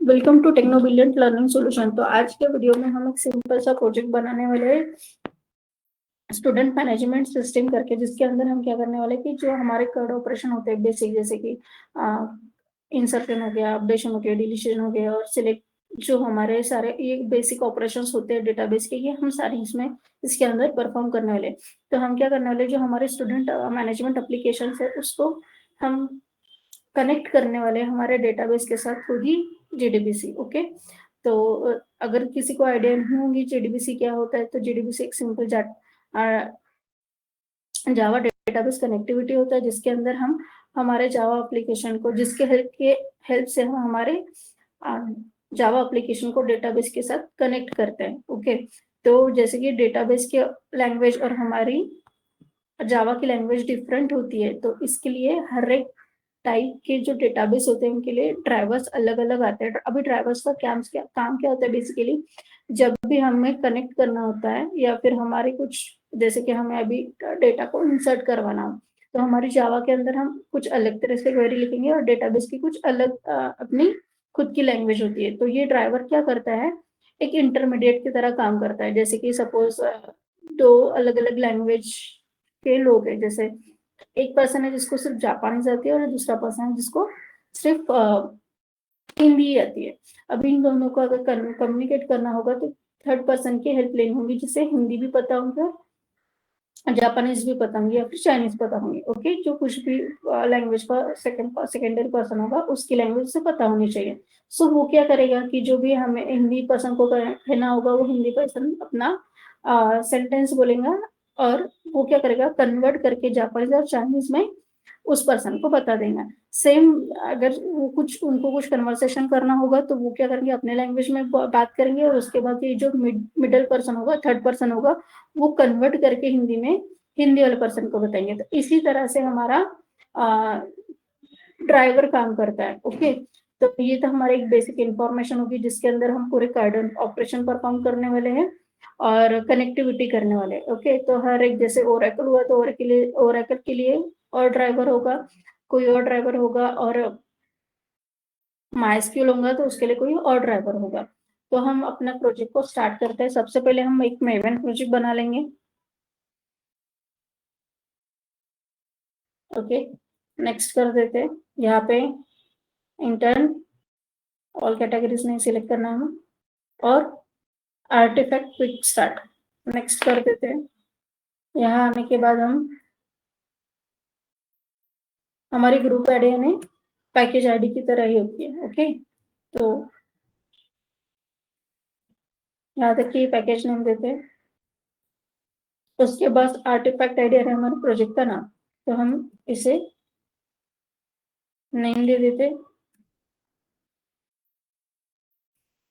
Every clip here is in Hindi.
Welcome to Techno Brilliant Learning Solution. तो आज के वीडियो में हम एक सिंपल सा प्रोजेक्ट बनाने वाले हैं स्टूडेंट मैनेजमेंट सिस्टम करके, जिसके अंदर हम क्या करने वाले कि जो हमारे कर्ड ऑपरेशन होते हैं बेसिक, जैसे कि इंसर्शन हो गया, अपडेशन हो गया, डिलीशन हो गया और सिलेक्ट, जो हमारे सारे ये बेसिक ऑपरेशंस होते हैं डेटाबेस के, ये हम सारे इसमें इसके अंदर परफॉर्म करने वाले। तो हम क्या करने वाले, जो हमारे स्टूडेंट मैनेजमेंट एप्लीकेशन है उसको हम कनेक्ट करने वाले हमारे डेटाबेस के साथ खुद ही जेडीबीसी। ओके, तो अगर किसी को आइडिया नहीं होगी जेडीबीसी क्या होता है, तो जेडीबीसी एक सिंपल जावा डेटाबेस कनेक्टिविटी होता है, जिसके अंदर हम हमारे जावा एप्लीकेशन को, जिसके हेल्प से हम हमारे जावा एप्लीकेशन को डेटाबेस के साथ कनेक्ट करते हैं। ओके, तो जैसे कि डेटाबेस के लैंग्वेज और हमारी जावा की लैंग्वेज डिफरेंट होती है, तो इसके लिए हर एक टाइप के जो डेटाबेस होते हैं उनके लिए ड्राइवर्स अलग अलग आते हैं। अभी ड्राइवर्स का काम क्या होता है बेसिकली, जब भी हमें कनेक्ट करना होता है या फिर हमारे कुछ, जैसे कि हमें अभी डेटा को इंसर्ट करवाना हो, तो हमारी जावा के अंदर हम कुछ अलग तरह से क्वेरी लिखेंगे और डेटाबेस की कुछ अलग अपनी खुद की लैंग्वेज होती है। तो ये ड्राइवर क्या करता है, एक इंटरमीडिएट की तरह काम करता है। जैसे कि सपोज दो अलग अलग लैंग्वेज के लोग हैं, जैसे एक पर्सन है जिसको सिर्फ जापानीज आती है और दूसरा पर्सन है जिसको सिर्फ हिंदी आती है। अभी इन दोनों को अगर कम्युनिकेट करना होगा तो थर्ड पर्सन की हेल्प लेनी होगी, जिसे हिंदी भी पता होगा, जापानीज भी पता होंगी या फिर चाइनीज पता होंगी। ओके, जो कुछ भी लैंग्वेज का सेकेंडरी पर्सन होगा उसकी लैंग्वेज से पता होनी चाहिए। सो वो क्या करेगा कि जो भी हमें हिंदी पर्सन को कहना होगा, वो हिंदी पर्सन अपना सेंटेंस बोलेगा और वो क्या करेगा, कन्वर्ट करके जापानीज और चाइनीज में उस पर्सन को बता देगा। सेम अगर वो कुछ उनको कुछ कन्वर्सेशन करना होगा तो वो क्या करेंगे, अपने लैंग्वेज में बात करेंगे और उसके बाद ये जो मिडल पर्सन होगा, थर्ड पर्सन होगा, वो कन्वर्ट करके हिंदी में हिंदी वाले पर्सन को बताएंगे। तो इसी तरह से हमारा ड्राइवर काम करता है। ओके, तो ये तो हमारी एक बेसिक इंफॉर्मेशन होगी जिसके अंदर हम पूरे कार्ड ऑपरेशन परफॉर्म करने वाले हैं और कनेक्टिविटी करने वाले। ओके, तो हर एक, जैसे ओरेकल हुआ तो ओरेकल के लिए और ड्राइवर होगा, कोई और ड्राइवर होगा, और माइस्क्यूल होगा तो उसके लिए कोई और ड्राइवर होगा। तो हम अपना प्रोजेक्ट को स्टार्ट करते हैं। सबसे पहले हम एक मेवन प्रोजेक्ट बना लेंगे। ओके, नेक्स्ट कर देते हैं। यहाँ पे इंटर्न ऑल कैटेगरीज नहीं सिलेक्ट करना है हमें, और आर्टिफैक्ट क्विक स्टार्ट नेक्स्ट कर देते हैं। यहाँ आने के बाद हम हमारी ग्रुप आईडी यानी पैकेज आईडी की तरह ही होती है। ओके, तो यहाँ तक कि पैकेज नेम देते हैं। उसके बाद आर्टिफैक्ट आईडी है हमारे प्रोजेक्ट का नाम, तो हम इसे नेम दे देते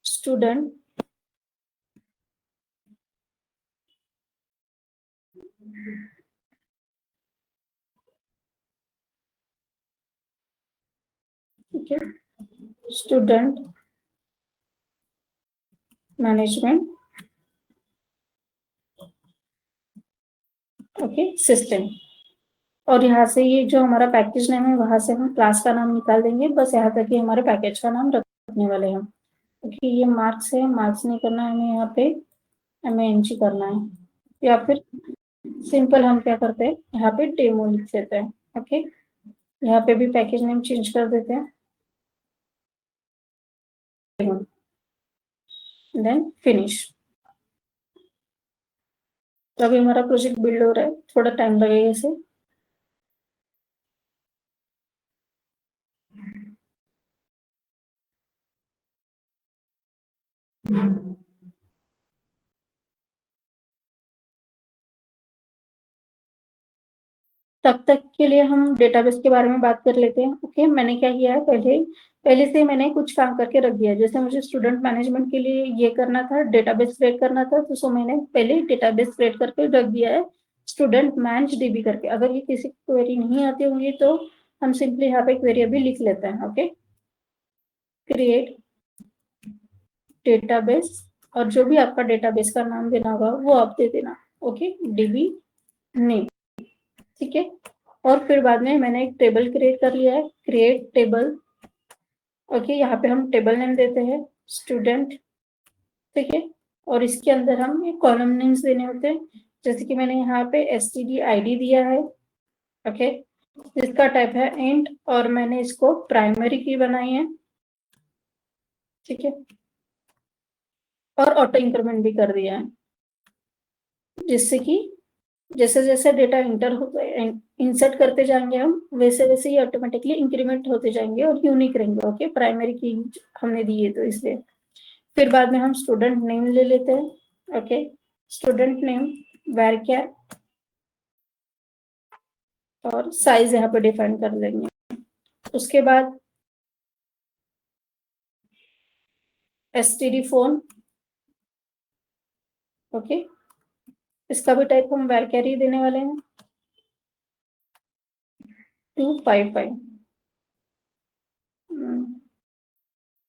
student student management okay system. और यहाँ से ये जो हमारा पैकेज नेम है वहां से हम क्लास का नाम निकाल देंगे, बस यहाँ तक कि हमारे पैकेज का नाम रखने वाले हैं। क्योंकि ये मार्क्स है, मार्क्स नहीं करना है हमें, यहाँ पे हमें एनजी करना है, या फिर सिंपल हम क्या करते हैं, यहाँ पे डेमो लिख देते हैं। ओके, यहाँ पे भी पैकेज नेम चेंज कर देते हैं, देन फिनिश। तो अभी हमारा प्रोजेक्ट बिल्ड हो रहा है, थोड़ा टाइम लगेगा इसे। तब तक के लिए हम डेटाबेस के बारे में बात कर लेते हैं। ओके, मैंने क्या किया है, पहले से मैंने कुछ काम करके रख दिया है। जैसे मुझे स्टूडेंट मैनेजमेंट के लिए ये करना था, डेटाबेस क्रिएट करना था, तो सो मैंने पहले डेटाबेस क्रिएट करके रख दिया है स्टूडेंट मैनेज डीबी करके। अगर ये किसी को क्वेरी नहीं आती होंगी तो हम सिंपली यहाँ पे क्वेरी अभी लिख लेते हैं। ओके, क्रिएट डेटाबेस, और जो भी आपका डेटाबेस का नाम देना होगा वो आप दे देना। ओके, डीबी नेम, ठीक है। और फिर बाद में मैंने एक टेबल क्रिएट कर लिया है, क्रिएट टेबल ओके, यहाँ पे हम टेबल नेम देते हैं स्टूडेंट, ठीक है, और इसके अंदर हम ये कॉलम नेम्स देने होते हैं, जैसे कि मैंने यहाँ पे std id दिया है, ओके, जिसका टाइप है इंट, और मैंने इसको प्राइमरी की बनाई है, ठीक है, और ऑटो इंक्रीमेंट भी कर दिया है, जिससे कि जैसे जैसे डेटा इंसर्ट करते जाएंगे हम, वैसे वैसे ये ऑटोमेटिकली इंक्रीमेंट होते जाएंगे और यूनिक रहेंगे। ओके, प्राइमरी की हमने दी है तो इसलिए। फिर बाद में हम स्टूडेंट नेम ले लेते हैं। ओके, स्टूडेंट नेम varchar, और साइज यहाँ पे डिफाइन कर देंगे। उसके बाद std फोन, ओके, इसका भी टाइप हम varchar ही देने वाले हैं, 255।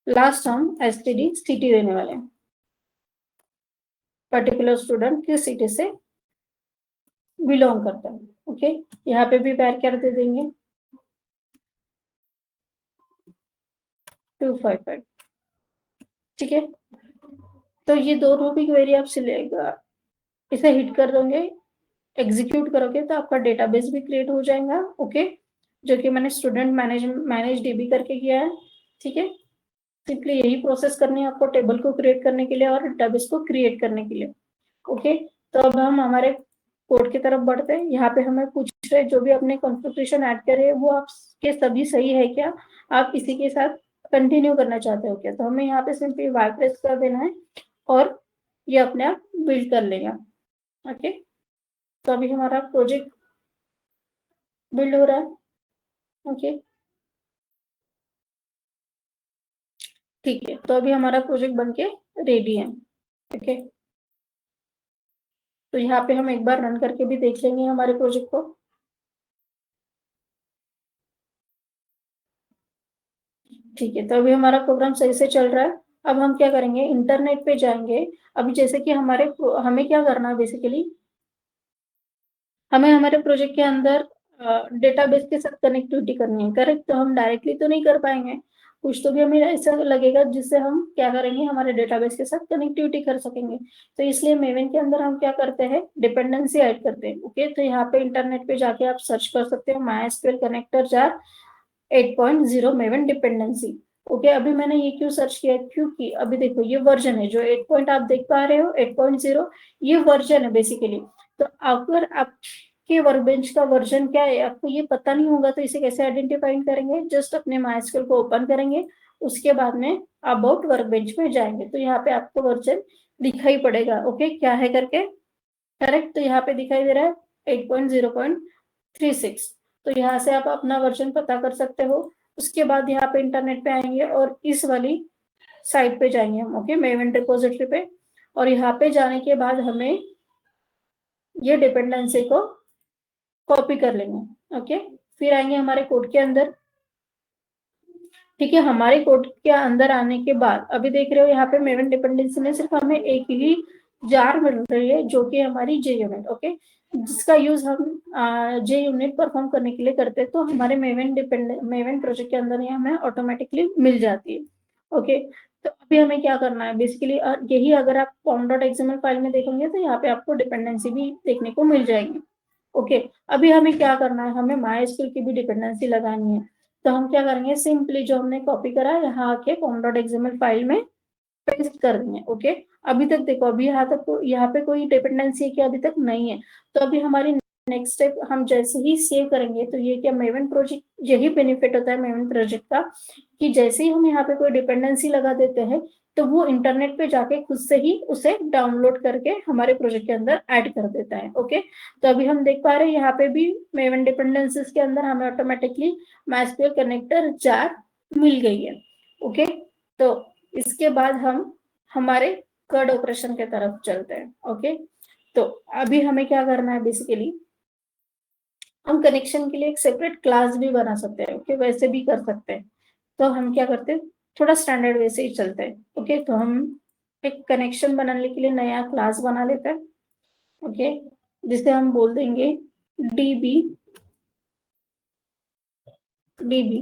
लास्ट हम std city देने वाले हैं, पर्टिकुलर स्टूडेंट किस सिटी से बिलोंग करता है। ओके, यहाँ पे भी varchar दे देंगे 255, ठीक है। तो ये दोनों भी क्वेरी आप इसे हिट कर दोगे, एग्जीक्यूट करोगे तो आपका डेटाबेस भी क्रिएट हो जाएगा। ओके, जो कि मैंने स्टूडेंट मैनेज डीबी करके किया है, ठीक है। सिंपली यही प्रोसेस करनी है आपको टेबल को क्रिएट करने के लिए और डेटाबेस को क्रिएट करने के लिए। ओके, तो अब हम हमारे कोड की तरफ बढ़ते हैं। यहाँ पे हमें पूछ रहे जो भी अपने कॉन्फ़िगरेशन ऐड करे वो आपके सभी सही है क्या, आप इसी के साथ कंटिन्यू करना चाहते हो क्या, तो हमें यहाँ पे सिंपली वाई प्रेस कर देना है और ये अपने आप बिल्ड कर लेगा। ओके, तो अभी हमारा प्रोजेक्ट बिल्ड हो रहा है। ओके, ठीक है, तो अभी हमारा प्रोजेक्ट बनके रेडी है। ओके, तो यहाँ पे हम एक बार रन करके भी देख लेंगे हमारे प्रोजेक्ट को। ठीक है, तो अभी हमारा प्रोग्राम सही से चल रहा है। अब हम क्या करेंगे, इंटरनेट पे जाएंगे। अभी जैसे कि हमें क्या करना है बेसिकली, हमें हमारे प्रोजेक्ट के अंदर डेटाबेस के साथ कनेक्टिविटी करनी है, करेक्ट। तो हम डायरेक्टली तो नहीं कर पाएंगे, कुछ तो भी हमें ऐसा लगेगा जिससे हम क्या करेंगे, हमारे डेटाबेस के साथ कनेक्टिविटी कर सकेंगे। तो इसलिए मेवन के अंदर हम क्या करते हैं, डिपेंडेंसी ऐड करते हैं। ओके, तो यहाँ पे इंटरनेट पे जाके आप सर्च कर सकते हो MySQL connector jar 8.0 maven dependency. Okay, अभी मैंने ये क्यों सर्च किया, क्योंकि अभी देखो ये वर्जन है जो 8 पॉइंट आप देख पा रहे हो 8.0, ये वर्जन है बेसिकली। तो अगर आपके वर्कबेंच का वर्जन क्या है आपको ये पता नहीं होगा तो इसे कैसे आइडेंटिफाई करेंगे, जस्ट अपने MySQL को ओपन करेंगे, उसके बाद में अबाउट वर्कबेंच में जाएंगे तो यहाँ पे आपको वर्जन दिखाई पड़ेगा। ओके, क्या है करके, करेक्ट, तो यहाँ पे दिखाई दे रहा है 8.0.36। तो यहाँ से आप अपना वर्जन पता कर सकते हो। उसके बाद यहाँ पे इंटरनेट पे आएंगे और इस वाली साइट पे जाएंगे हम, ओके, मेवन रिपोजिटरी पे, और यहाँ पे जाने के बाद हमें ये डिपेंडेंसी को कॉपी कर लेंगे। ओके, फिर आएंगे हमारे कोड के अंदर। ठीक है, हमारे कोड के अंदर आने के बाद अभी देख रहे हो यहाँ पे मेवन डिपेंडेंसी में सिर्फ हमें एक ही जार मिल रही है जो कि हमारी जे यूनिट, ओके, जिसका यूज हम जे यूनिट परफॉर्म करने के लिए करते हैं, तो हमारे मेवन प्रोजेक्ट के अंदर ये हमें ऑटोमेटिकली मिल जाती है। ओके, तो अभी हमें क्या करना है बेसिकली, यही अगर आप pom.xml फाइल में देखेंगे तो यहाँ पे आपको डिपेंडेंसी भी देखने को मिल जाएगी। ओके, अभी हमें क्या करना है, हमें MySQL की भी डिपेंडेंसी लगानी है। तो हम क्या करेंगे, सिंपली जो हमने कॉपी करा है यहाँ आके pom.xml फाइल में पेस्ट कर देंगे। ओके, अभी तक देखो, अभी यहाँ पे कोई डिपेंडेंसी की अभी तक नहीं है। तो अभी हमारी नेक्स्ट स्टेप, हम जैसे ही सेव करेंगे तो ये क्या मेवन प्रोजेक्ट, यही बेनिफिट होता है मेवन प्रोजेक्ट का, कि जैसे ही हम यहाँ पे कोई डिपेंडेंसी लगा देते हैं तो वो इंटरनेट पे जाके खुद से ही उसे डाउनलोड करके हमारे प्रोजेक्ट के अंदर ऐड कर देता है। ओके, तो अभी हम देख पा रहे हैं यहाँ पे भी मेवन डिपेंडेंसीज के अंदर हमें ऑटोमेटिकली MySQL कनेक्टर जार मिल गई है। ओके, तो इसके बाद हम हमारे कड ऑपरेशन के तरफ चलते हैं। ओके, तो अभी हमें क्या करना है बेसिकली, हम कनेक्शन के लिए एक सेपरेट क्लास भी बना सकते हैं। ओके, वैसे भी कर सकते हैं। तो हम क्या करते हैं, थोड़ा स्टैंडर्ड वैसे ही चलते हैं। ओके, तो हम एक कनेक्शन बनाने के लिए नया क्लास बना लेते हैं। ओके, जिसे हम बोल देंगे dB dB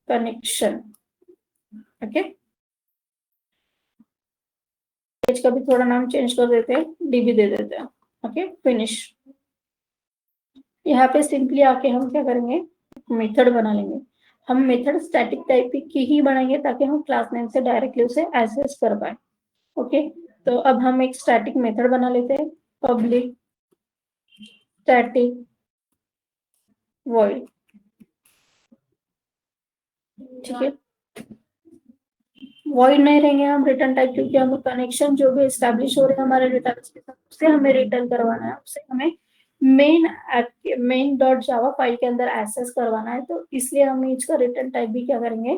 connection. Okay, page का भी थोड़ा नाम चेंज कर देते हैं, डीबी दे देते हैं। Okay, finish. यहाँ पे सिंपली आके हम क्या करेंगे, मेथड बना लेंगे। हम मेथड स्टैटिक टाइप की ही बनाएंगे ताकि हम क्लास नेम से डायरेक्टली उसे एक्सेस कर पाए। ओके, तो अब हम एक स्टैटिक मेथड बना लेते हैं, पब्लिक स्टैटिक वॉइड। ठीक है, वॉइड नहीं रहेंगे हम रिटर्न टाइप, क्योंकि हम कनेक्शन जो भी एस्टैब्लिश हो रहे हैं हमारे डेटाबेस के साथ उससे हमें रिटर्न करवाना है, उससे हमें मेन डॉट जावा फाइल के अंदर एक्सेस करवाना है, तो इसलिए हम इसका रिटर्न टाइप भी क्या करेंगे,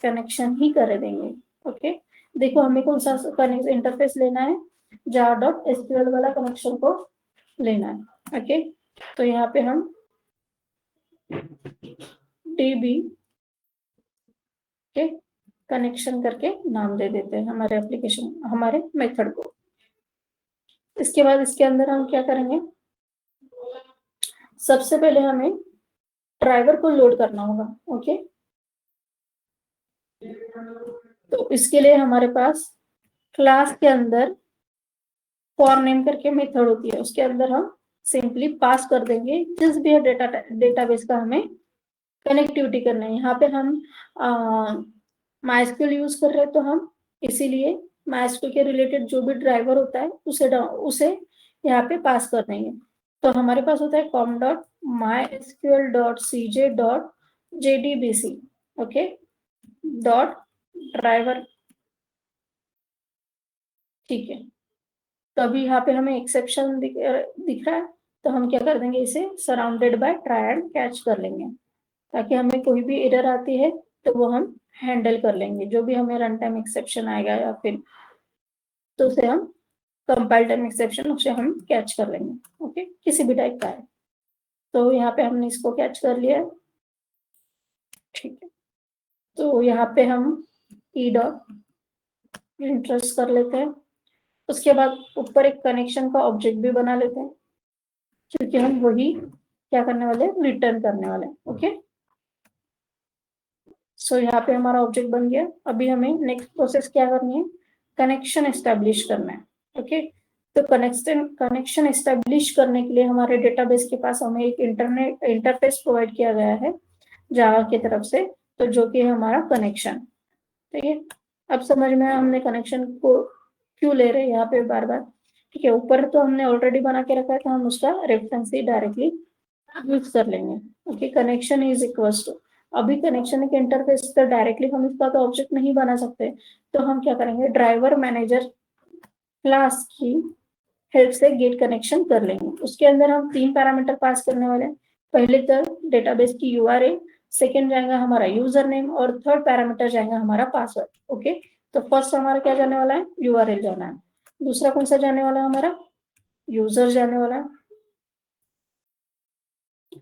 कनेक्शन ही कर देंगे। ओके, देखो हमें कौन सा इंटरफेस लेना है, जावा डॉट एसक्यूएल वाला कनेक्शन को लेना है। ओके, तो यहाँ पे हम डीबी के कनेक्शन करके नाम दे देते हैं हमारे एप्लीकेशन, हमारे मेथड को। इसके बाद इसके अंदर हम क्या करेंगे, सबसे पहले हमें ड्राइवर को लोड करना होगा। ओके, तो इसके लिए हमारे पास क्लास के अंदर फॉर नेम करके मेथड होती है, उसके अंदर हम सिंपली पास कर देंगे जिस भी डेटाबेस का हमें कनेक्टिविटी करना है। यहाँ पे हम माइस्क्यूएल यूज कर रहे हैं, तो हम इसीलिए माइस्क्यूएल के रिलेटेड जो भी ड्राइवर होता है उसे यहाँ पे पास कर देंगे। तो हमारे पास होता है com.mysql.cj.jdbc। Okay, dot driver. ठीक है, तो अभी यहाँ पे हमें एक्सेप्शन दिख रहा है, तो हम क्या कर देंगे, इसे surrounded by try and catch कर लेंगे, ताकि हमें कोई भी एरर आती है तो वो हम हैंडल कर लेंगे। जो भी हमें रन टाइम एक्सेप्शन आएगा या फिर तो उसे हम कंपाइल टाइम एक्सेप्शन उसे हम कैच कर लेंगे। ओके, किसी भी टाइप का है, तो यहाँ पे हमने इसको कैच कर लिया है। ठीक है, तो यहाँ पे हम ई डॉट इंटरेस्ट कर लेते हैं। उसके बाद ऊपर एक कनेक्शन का ऑब्जेक्ट भी बना लेते हैं, क्योंकि हम वही क्या करने वाले हैं, रिटर्न करने वाले हैं। ओके, सो यहाँ पे हमारा ऑब्जेक्ट बन गया। अभी हमें नेक्स्ट प्रोसेस क्या करनी है, कनेक्शन एस्टेब्लिश करना है। ओके, तो कनेक्शन एस्टेब्लिश करने के लिए हमारे डेटाबेस के पास हमें एक इंटरफेस प्रोवाइड किया गया है जावा की तरफ से, तो जो कि है हमारा कनेक्शन। ठीक है, अब समझ में आया हमने कनेक्शन को क्यों ले रहे हैं यहाँ पे बार बार। ठीक है, ऊपर तो हमने ऑलरेडी बना के रखा है, तो हम उसका रेफरेंस ही डायरेक्टली यूज कर लेंगे। Okay, connection is equals to, अभी कनेक्शन के इंटरफेस पर डायरेक्टली हम इसका तो ऑब्जेक्ट नहीं बना सकते, तो हम क्या करेंगे, ड्राइवर मैनेजर क्लास की हेल्प से गेट कनेक्शन कर लेंगे। उसके अंदर हम 3 पैरामीटर पास करने वाले हैं। पहले तो डेटाबेस की यूआरएल, सेकेंड जाएगा हमारा यूजर नेम, और थर्ड पैरामीटर जाएगा हमारा पासवर्ड। ओके, तो फर्स्ट हमारा क्या जाने वाला है, यूआरएल जाना है। दूसरा कौन सा जाने वाला है, हमारा यूजर जाने वाला है,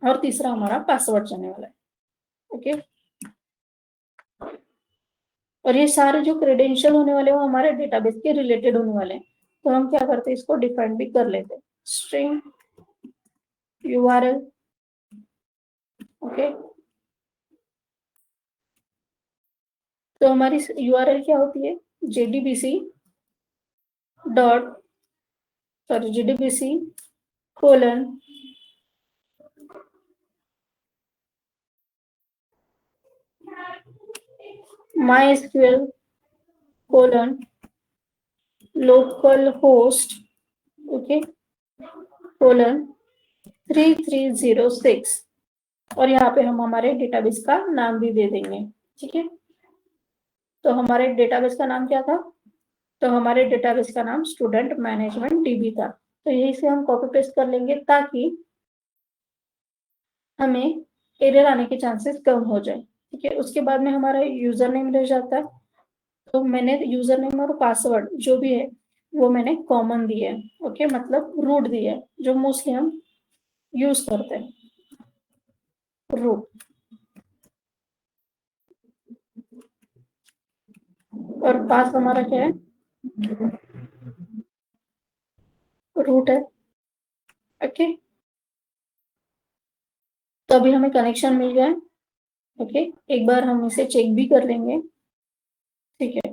और तीसरा हमारा पासवर्ड जाने वाला है। ओके, और ये सारे जो क्रेडेंशियल होने वाले हैं वो हमारे डेटाबेस के रिलेटेड होने वाले हैं, तो हम क्या करते हैं, इसको डिफाइन भी कर लेते हैं, स्ट्रिंग यूआरएल। ओके, तो हमारी यूआरएल क्या होती है, JDBC dot sorry JDBC colon MySQL colon local host, okay, colon 3306, और यहाँ पे हम हमारे डेटाबेस का नाम भी दे देंगे। ठीक है, तो हमारे डेटाबेस का नाम क्या था, तो हमारे डेटाबेस का नाम स्टूडेंट मैनेजमेंट डीबी था। तो यही से हम कॉपी पेस्ट कर लेंगे ताकि हमें एरर आने के चांसेस कम हो जाए। ठीक है, उसके बाद में हमारा यूजर नेम रह जाता है, तो मैंने यूजर नेम और पासवर्ड जो भी है वो मैंने कॉमन दिया है। ओके, मतलब रूट दिया है, जो मोस्टली हम यूज करते हैं, रूट। और पास हमारा क्या है, रूट है। ओके, तो अभी हमें कनेक्शन मिल गया है। ओके, एक बार हम इसे चेक भी कर लेंगे, ठीक है।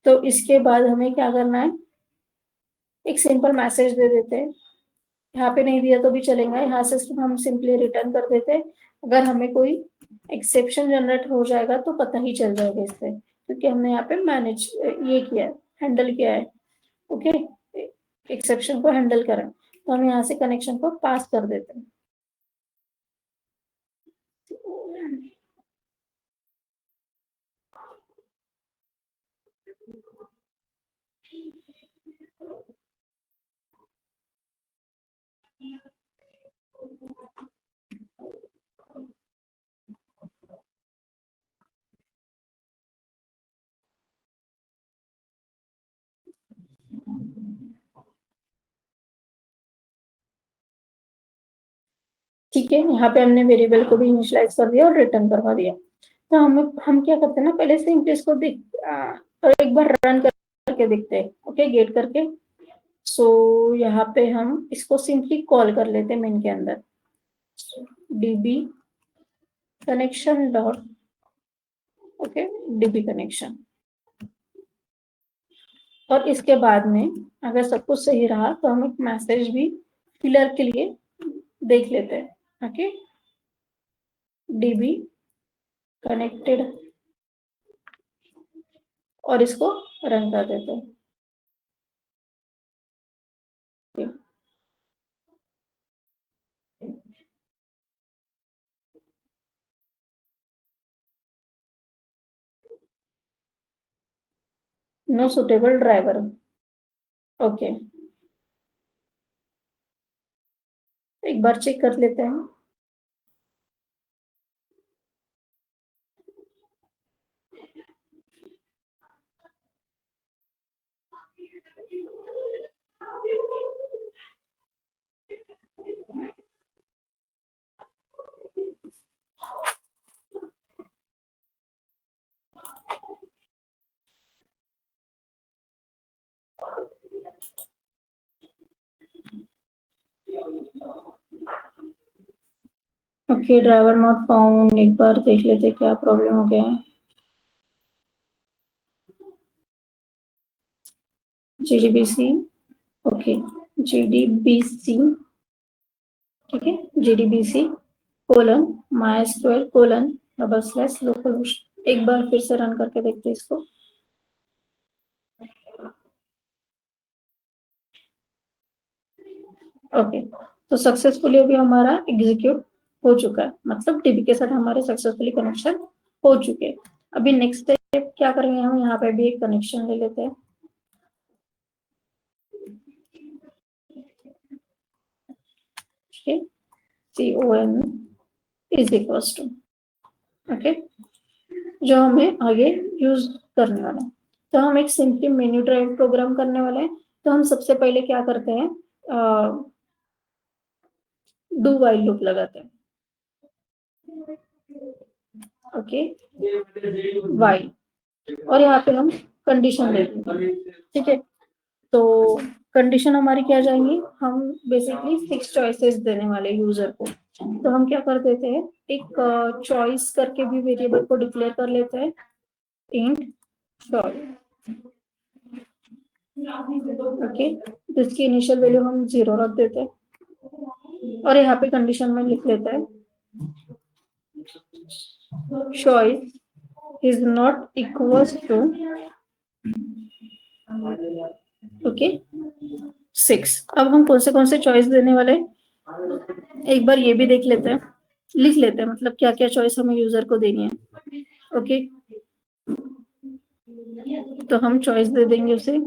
तो इसके बाद हमें क्या करना है, एक सिंपल मैसेज दे देते हैं। यहाँ पे नहीं दिया तो भी चलेगा, यहाँ से हम सिंपली रिटर्न कर देते हैं। अगर हमें कोई एक्सेप्शन जनरेट हो जाएगा तो पता ही चल जाएगा इससे, क्योंकि हमने यहाँ पे मैनेज ये किया है, हैंडल किया है। ओके, एक्सेप्शन को हैंडल करें, तो हम यहाँ से कनेक्शन को पास कर देते हैं। ठीक है, यहाँ पे हमने वेरिएबल को भी इनिशियलाइज कर दिया और रिटर्न करवा दिया। तो हम क्या करते हैं ना, पहले से इसको और एक बार रन करके देखते हैं, ओके, गेट करके। सो यहाँ पे हम इसको सिंपली कॉल कर लेते हैं मेन के अंदर, db connection dot, okay, db connection. और इसके बाद में अगर सब कुछ सही रहा तो हम एक मैसेज भी फिलर के लिए देख लेते हैं, ओके, db कनेक्टेड, और इसको रन कर देते हैं। नो सुटेबल ड्राइवर, ओके, एक बार चेक कर लेते हैं। ओके, ड्राइवर नॉट फाउंड, एक बार देख लेते क्या प्रॉब्लम हो गया है। जीडीबीसी, ओके, जीडीबीसी, ठीक है, JDBC colon MySQL colon double slash localhost. एक बार फिर से रन करके देखते हैं इसको। ओके, तो सक्सेसफुली अभी हमारा एग्जीक्यूट हो चुका है, मतलब टीबी के साथ हमारे सक्सेसफुली कनेक्शन हो चुके हैं। अभी नेक्स्ट स्टेप क्या करेंगे, हम यहाँ पे भी एक कनेक्शन ले लेते हैं। CON is equals to, okay, जो हमें आगे यूज करने वाला है। तो हम एक सिंपली मेन्यू ड्राइव प्रोग्राम करने वाले हैं। तो हम सबसे पहले क्या करते हैं, डू वाइल लूप लगाते हैं, ओके, वाइल, और यहाँ पे हम कंडीशन देते हैं, ठीक है। तो कंडीशन हमारी क्या जाएंगी, हम बेसिकली 6 चॉइसेस देने वाले यूजर को। तो हम क्या कर देते हैं, एक चॉइस करके भी वेरिएबल को डिक्लेयर कर लेते हैं, इंट चॉइस, ओके, जिसकी इनिशियल वैल्यू हम 0 रख देते हैं। और यहाँ पे कंडीशन में लिख लेते हैं, choice is not equals to, okay, 6। अब हम कौन से चॉइस देने वाले हैं, एक बार ये भी देख लेते हैं, लिख लेते हैं, मतलब क्या क्या चॉइस हमें यूजर को देनी है, ओके। तो हम चॉइस दे देंगे उसे।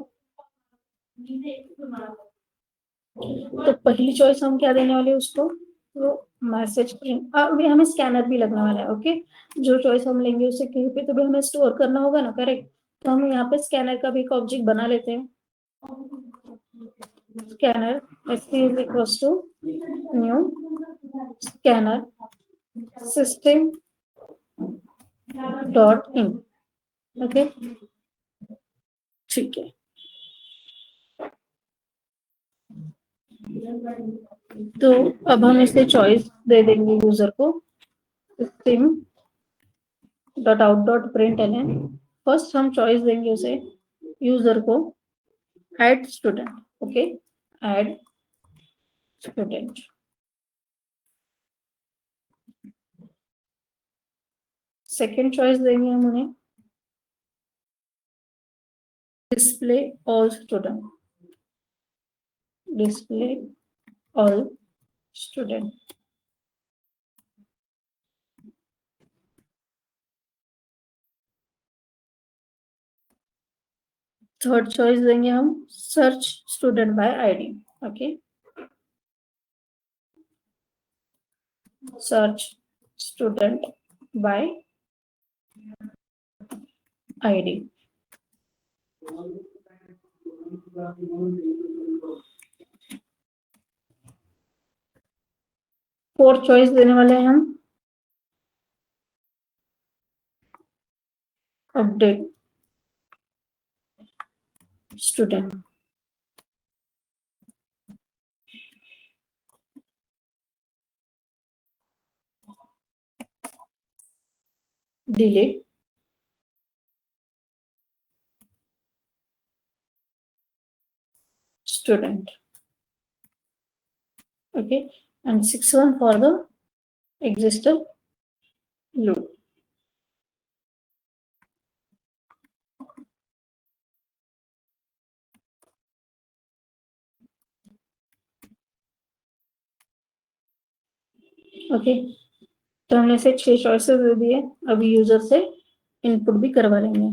तो पहली चॉइस हम क्या देने वाले हैं उसको, तो मैसेज प्रिंट, अभी हमें स्कैनर भी लगने वाला है, ओके। जो चॉइस हम लेंगे उसे कहीं पे तो भी हमें स्टोर करना होगा ना, करेक्ट। तो हम यहाँ पे स्कैनर का भी एक ऑब्जेक्ट बना लेते हैं, scanner is equals to new scanner system dot in, okay, ठीक है। तो अब हम इसे चॉइस दे देंगे यूजर को, system dot out dot print L N, first हम चॉइस देंगे उसे यूजर को add student, okay, add student. Second choice देंगे हम उन्हें display all student, display all student. Third choice देंगे हम search student by ID, okay, search student by ID. Fourth choice देने वाले हैं हम update student, delete student, okay, and sixth one for the exister loop. Okay, तो हमने से 6 चॉइसेस दे दिए, अभी यूजर से इनपुट भी करवा लेंगे।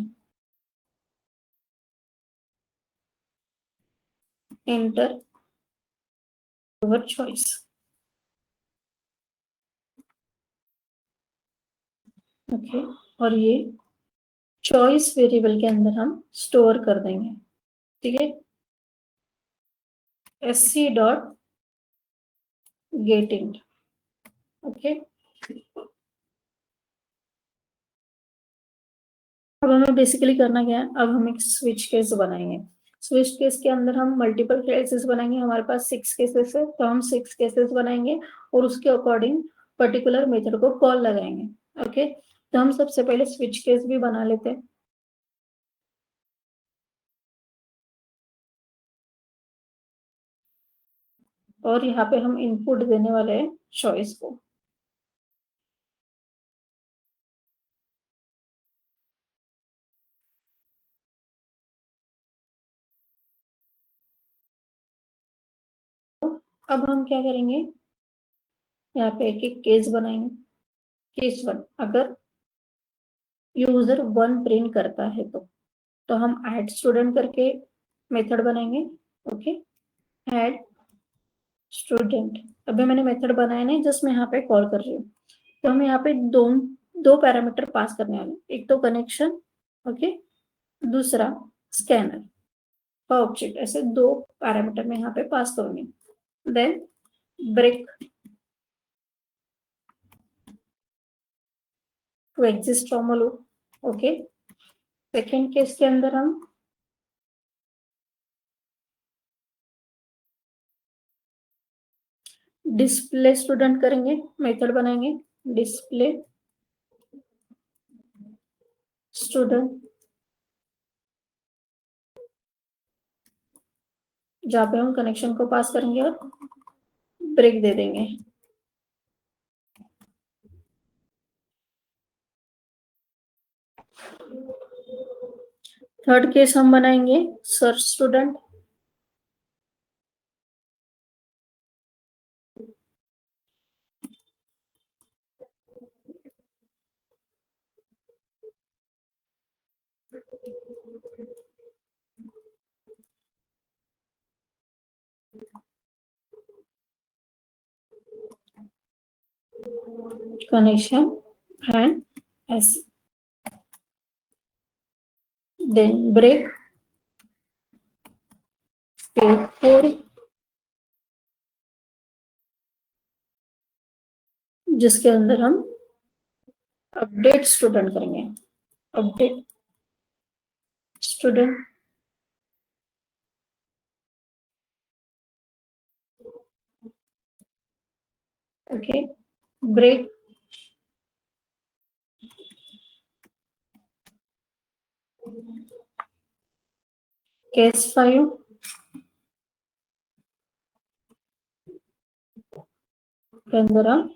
एंटर योर चॉइस, ओके, और ये चॉइस वेरिएबल के अंदर हम स्टोर कर देंगे, ठीक है, sc डॉट गेटिंग, ओके। अब हमें बेसिकली करना क्या है, अब हम एक स्विच केस बनाएंगे। स्विच केस के अंदर हम मल्टीपल केसेस बनाएंगे, हमारे पास 6 केसेस है, तो हम 6 केसेस बनाएंगे और उसके अकॉर्डिंग पर्टिकुलर मेथड को कॉल लगाएंगे, ओके। तो हम सबसे पहले स्विच केस भी बना लेते हैं, और यहाँ पे हम इनपुट देने वाले हैं चॉइस को, अब हम क्या करेंगे, यहाँ पे एक एक केस बनाएंगे। केस 1, अगर यूजर 1 प्रिंट करता है तो हम ऐड स्टूडेंट करके मेथड बनाएंगे, ओके, ऐड स्टूडेंट। अभी मैंने मेथड बनाया नहीं, जस्ट मैं यहाँ पे कॉल कर रही हूँ। तो हम यहाँ पे दो पैरामीटर पास करने वाले, एक तो कनेक्शन, ओके, दूसरा स्कैनर का ऑब्जेक्ट, ऐसे 2 पैरामीटर में यहाँ पे पास करूंगी। Then break to exist from a loop, okay. Second case के अंदर हम डिस्प्ले स्टूडेंट करेंगे, मेथड बनाएंगे डिस्प्ले स्टूडेंट, जहाँ पे हम कनेक्शन को पास करेंगे और ब्रेक दे देंगे। थर्ड केस हम बनाएंगे search student, connection and s, then break to 4, जिसके अंदर हम अपडेट स्टूडेंट करेंगे, update student, okay, break case 5 के अंदर हम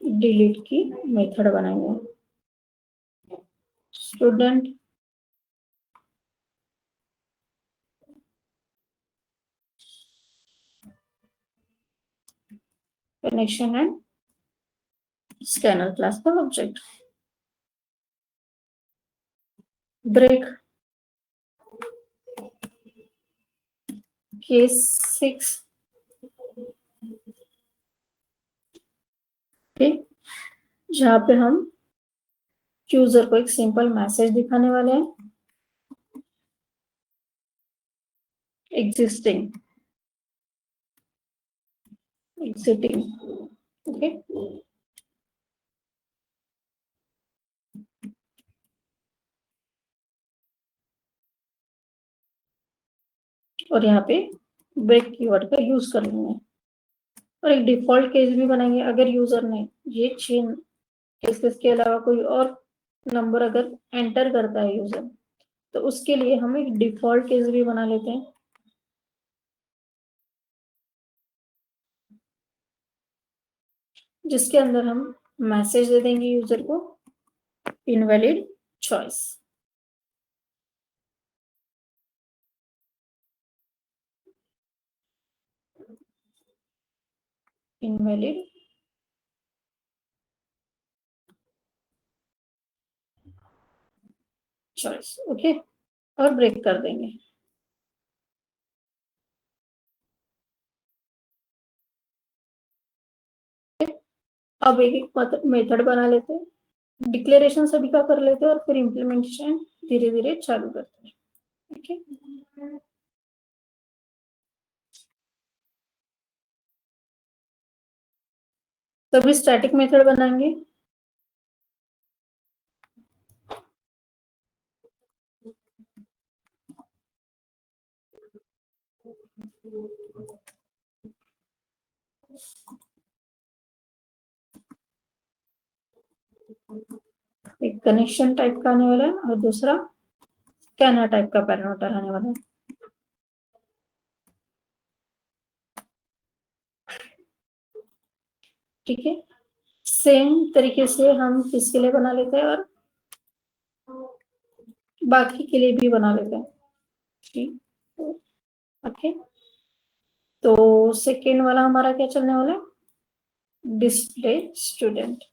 डिलीट की मेथड बनाएंगे। Student connection and scanner class का ऑब्जेक्ट। ब्रेक केस 6 ठीक, जहां पे हम यूजर को एक सिंपल मैसेज दिखाने वाले हैं, एग्जिस्टिंग एग्जिटिंग। ओके, और यहाँ पे ब्रेक कीवर्ड का यूज कर लेंगे और एक डिफॉल्ट केस भी बनाएंगे। अगर यूजर ने ये चेन केसेस के अलावा कोई और नंबर अगर एंटर करता है यूजर, तो उसके लिए हम एक डिफॉल्ट केस भी बना लेते हैं, जिसके अंदर हम मैसेज दे देंगे यूजर को, invalid choice. Invalid choice. Okay, और ब्रेक कर देंगे। अब एक एक मेथड बना लेते हैं, डिक्लेरेशन सभी का कर लेते हैं और फिर इम्प्लीमेंटेशन धीरे धीरे चालू करते हैं। ओके, सभी स्टैटिक मेथड बनाएंगे। एक कनेक्शन टाइप का आने वाला है और दूसरा स्कैनर टाइप का पैरामीटर आने वाला है। ठीक है, सेम तरीके से हम किसके लिए बना लेते हैं और बाकी के लिए भी बना लेते हैं। ठीक, ओके, तो सेकेंड वाला हमारा क्या चलने वाला है, डिस्प्ले स्टूडेंट।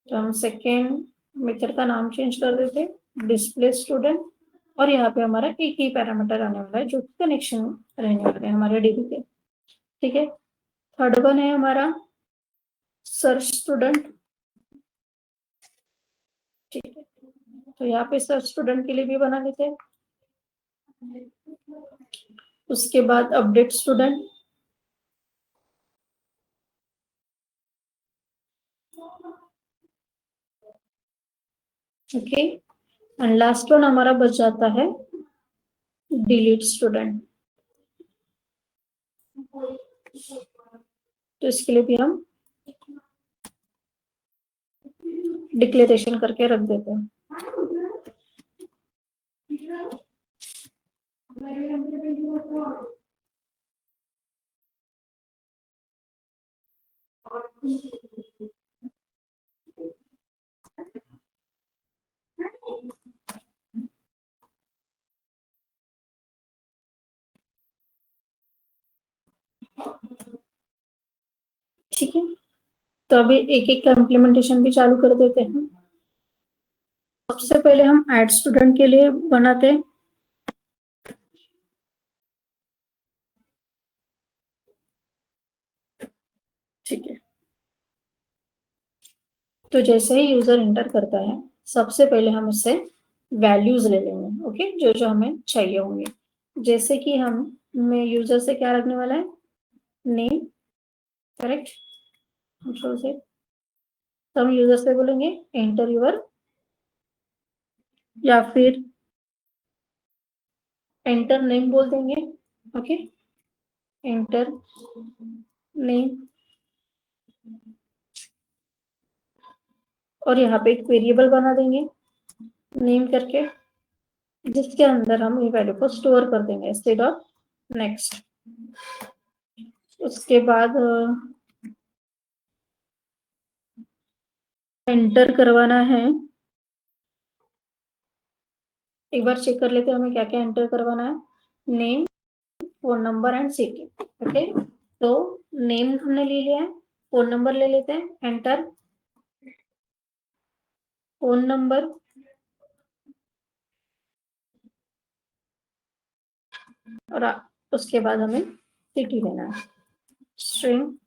तो हम सेकेंड मेथड का नाम चेंज कर देते हैं, डिस्प्ले स्टूडेंट, और यहाँ पे हमारा एक ही पैरामीटर आने वाला है जो कनेक्शन रहने वाले हैं हमारे डीबी के। ठीक है, थर्ड वन है हमारा सर्च स्टूडेंट। ठीक है, तो यहाँ पे सर्च स्टूडेंट के लिए भी बना लेते हैं। उसके बाद update student. Okay, and last one हमारा बच जाता है डिलीट स्टूडेंट। तो इसके लिए भी हम डिक्लेरेशन करके रख देते हैं। ठीक है, तो अभी एक एक का इम्प्लीमेंटेशन भी चालू कर देते हैं। सबसे पहले हम ऐड स्टूडेंट के लिए बनाते हैं। ठीक है, तो जैसे ही यूजर एंटर करता है, सबसे पहले हम उससे वैल्यूज ले लेंगे। ओके, जो जो हमें चाहिए होंगे, जैसे कि हम में यूजर से क्या रखने वाला है, नेम। करेक्ट, कंट्रोल से। तो हम यूजर से बोलेंगे एंटर यूर, या फिर एंटर नेम बोल देंगे। ओके, एंटर नेम, और यहाँ पे एक वेरिएबल बना देंगे नेम करके। जिसके अंदर हम ये वैल्यू को स्टोर कर देंगे इंस्टेड ऑफ नेक्स्ट। उसके बाद एंटर करवाना है। एक बार चेक कर लेते हैं हमें क्या क्या एंटर करवाना है। Name, phone number and city. Okay, तो नेम हमने ले लिया है, फोन नंबर ले लेते हैं, एंटर फोन नंबर, और उसके बाद हमें सिटी लेना है। String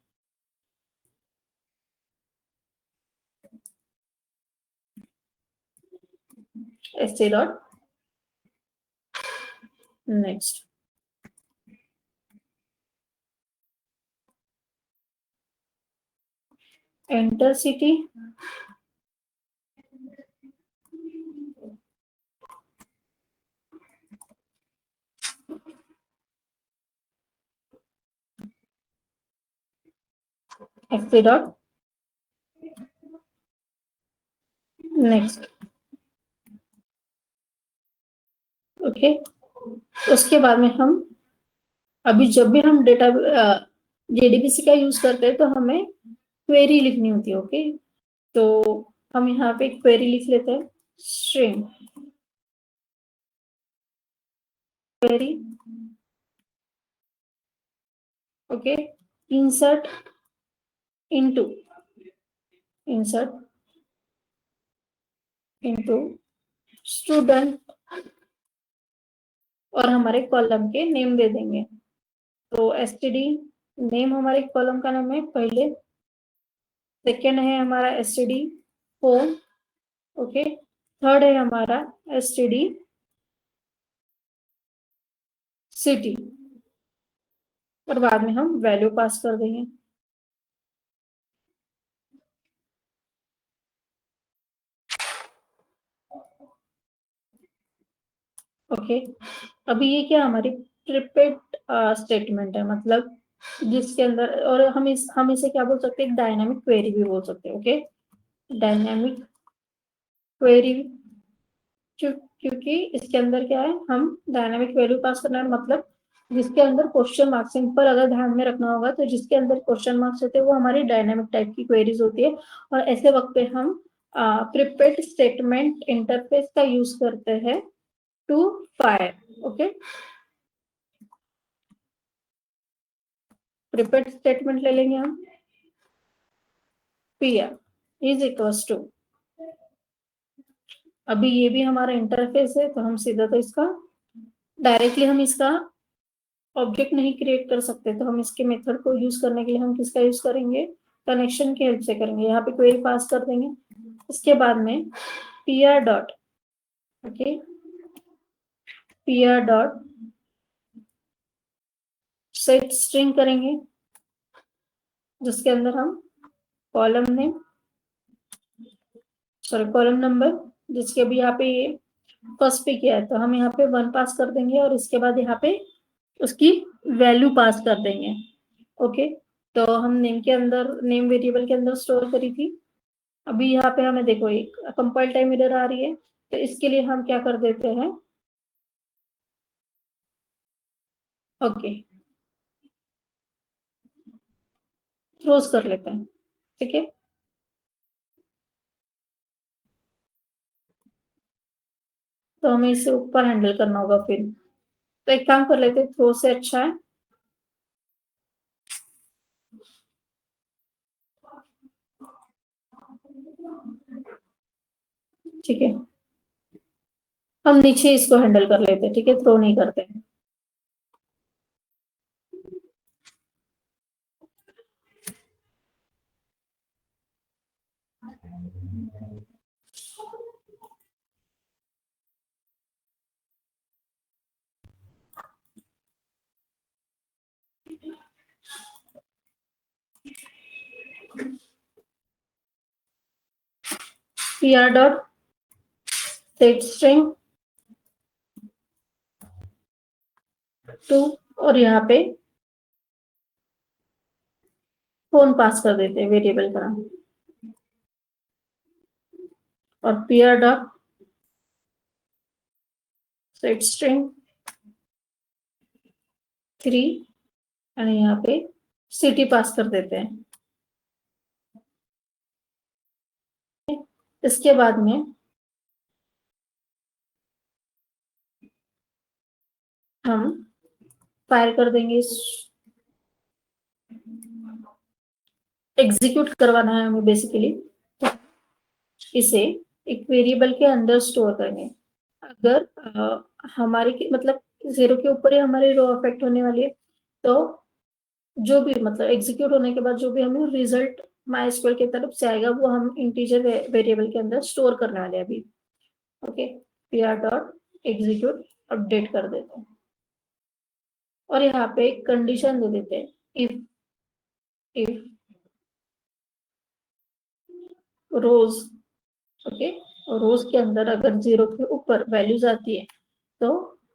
S dot next. Enter city, S dot next. Okay, उसके बाद में हम अभी जब भी हम डेटा जेडीबीसी का यूज करते हैं तो हमें क्वेरी लिखनी होती है। ओके, तो हम यहाँ पे क्वेरी लिख लेते हैं। String query, okay, insert into, insert into student, और हमारे कॉलम के नेम दे देंगे। तो एसटीडी नेम हमारे कॉलम का नाम है पहले, सेकेंड है हमारा एसटीडी फोन, ओके, थर्ड है हमारा एसटीडी सिटी, और बाद में हम वैल्यू पास कर देंगे। ओके, अभी ये क्या हमारी प्रिपेड स्टेटमेंट है, मतलब जिसके अंदर, और हम इसे क्या बोल सकते हैं, एक डायनामिक क्वेरी भी बोल सकते हैं। ओके, डायनामिक क्वेरी, क्योंकि इसके अंदर क्या है, हम डायनामिक वैल्यू पास करना है, मतलब जिसके अंदर क्वेश्चन मार्क्स, सिंपल अगर ध्यान में रखना होगा तो जिसके अंदर क्वेश्चन मार्क्स होते हैं वो हमारी डायनामिक टाइप की क्वेरीज होती है। और ऐसे वक्त पे हम प्रिपेड स्टेटमेंट इंटरफेस का यूज करते हैं to fire. Okay, prepared statement ले लेंगे हम, पीआर इज इक्वल्स टू, अभी ये भी हमारा इंटरफेस है तो हम सीधा तो इसका डायरेक्टली हम इसका ऑब्जेक्ट नहीं क्रिएट कर सकते, तो हम इसके मेथड को यूज करने के लिए हम किसका यूज करेंगे, कनेक्शन की हेल्प से करेंगे। यहाँ पे क्वेरी पास कर देंगे, उसके बाद में PR dot, okay, PR dot set string करेंगे, जिसके अंदर हम column name, sorry column number, जिसके अभी यहाँ पे ये फर्स्ट पे किया है तो हम यहाँ पे 1 पास कर देंगे, और इसके बाद यहाँ पे उसकी वैल्यू पास कर देंगे। ओके, तो हम नेम के अंदर, नेम वेरिएबल के अंदर स्टोर करी थी। अभी यहाँ पे हमें देखो एक कंपाइल टाइम एरर आ रही है, तो इसके लिए हम क्या कर देते हैं, ओके, क्लोज कर लेते हैं। ठीक है, तो हमें इसे ऊपर हैंडल करना होगा फिर, तो एक काम कर लेते हैं, थ्रो से अच्छा है। ठीक है, हम नीचे इसको हैंडल कर लेते हैं, ठीक है, थ्रो नहीं करते हैं। PR dot set string two, और यहाँ पे फोन पास कर देते हैं वेरिएबल का, और PR dot so it's string 3 और यहाँ पे सिटी पास कर देते हैं। इसके बाद में हम फायर कर देंगे, एग्जीक्यूट करवाना है हमें बेसिकली, तो इसे एक वेरिएबल के अंदर स्टोर करेंगे। अगर हमारी मतलब 0 के ऊपर ही हमारी रो अफेक्ट होने वाली है, तो जो भी मतलब एग्जीक्यूट होने के बाद जो भी हमें रिजल्ट MySQL की तरफ से आएगा वो हम इंटीजर वेरिएबल के अंदर स्टोर करने वाले हैं अभी। Okay, pr dot execute update कर देते हैं और यहाँ पे एक कंडीशन दे देते हैं, इफ रोज, ओके, रोज के अंदर अगर 0 के ऊपर वैल्यूज आती है तो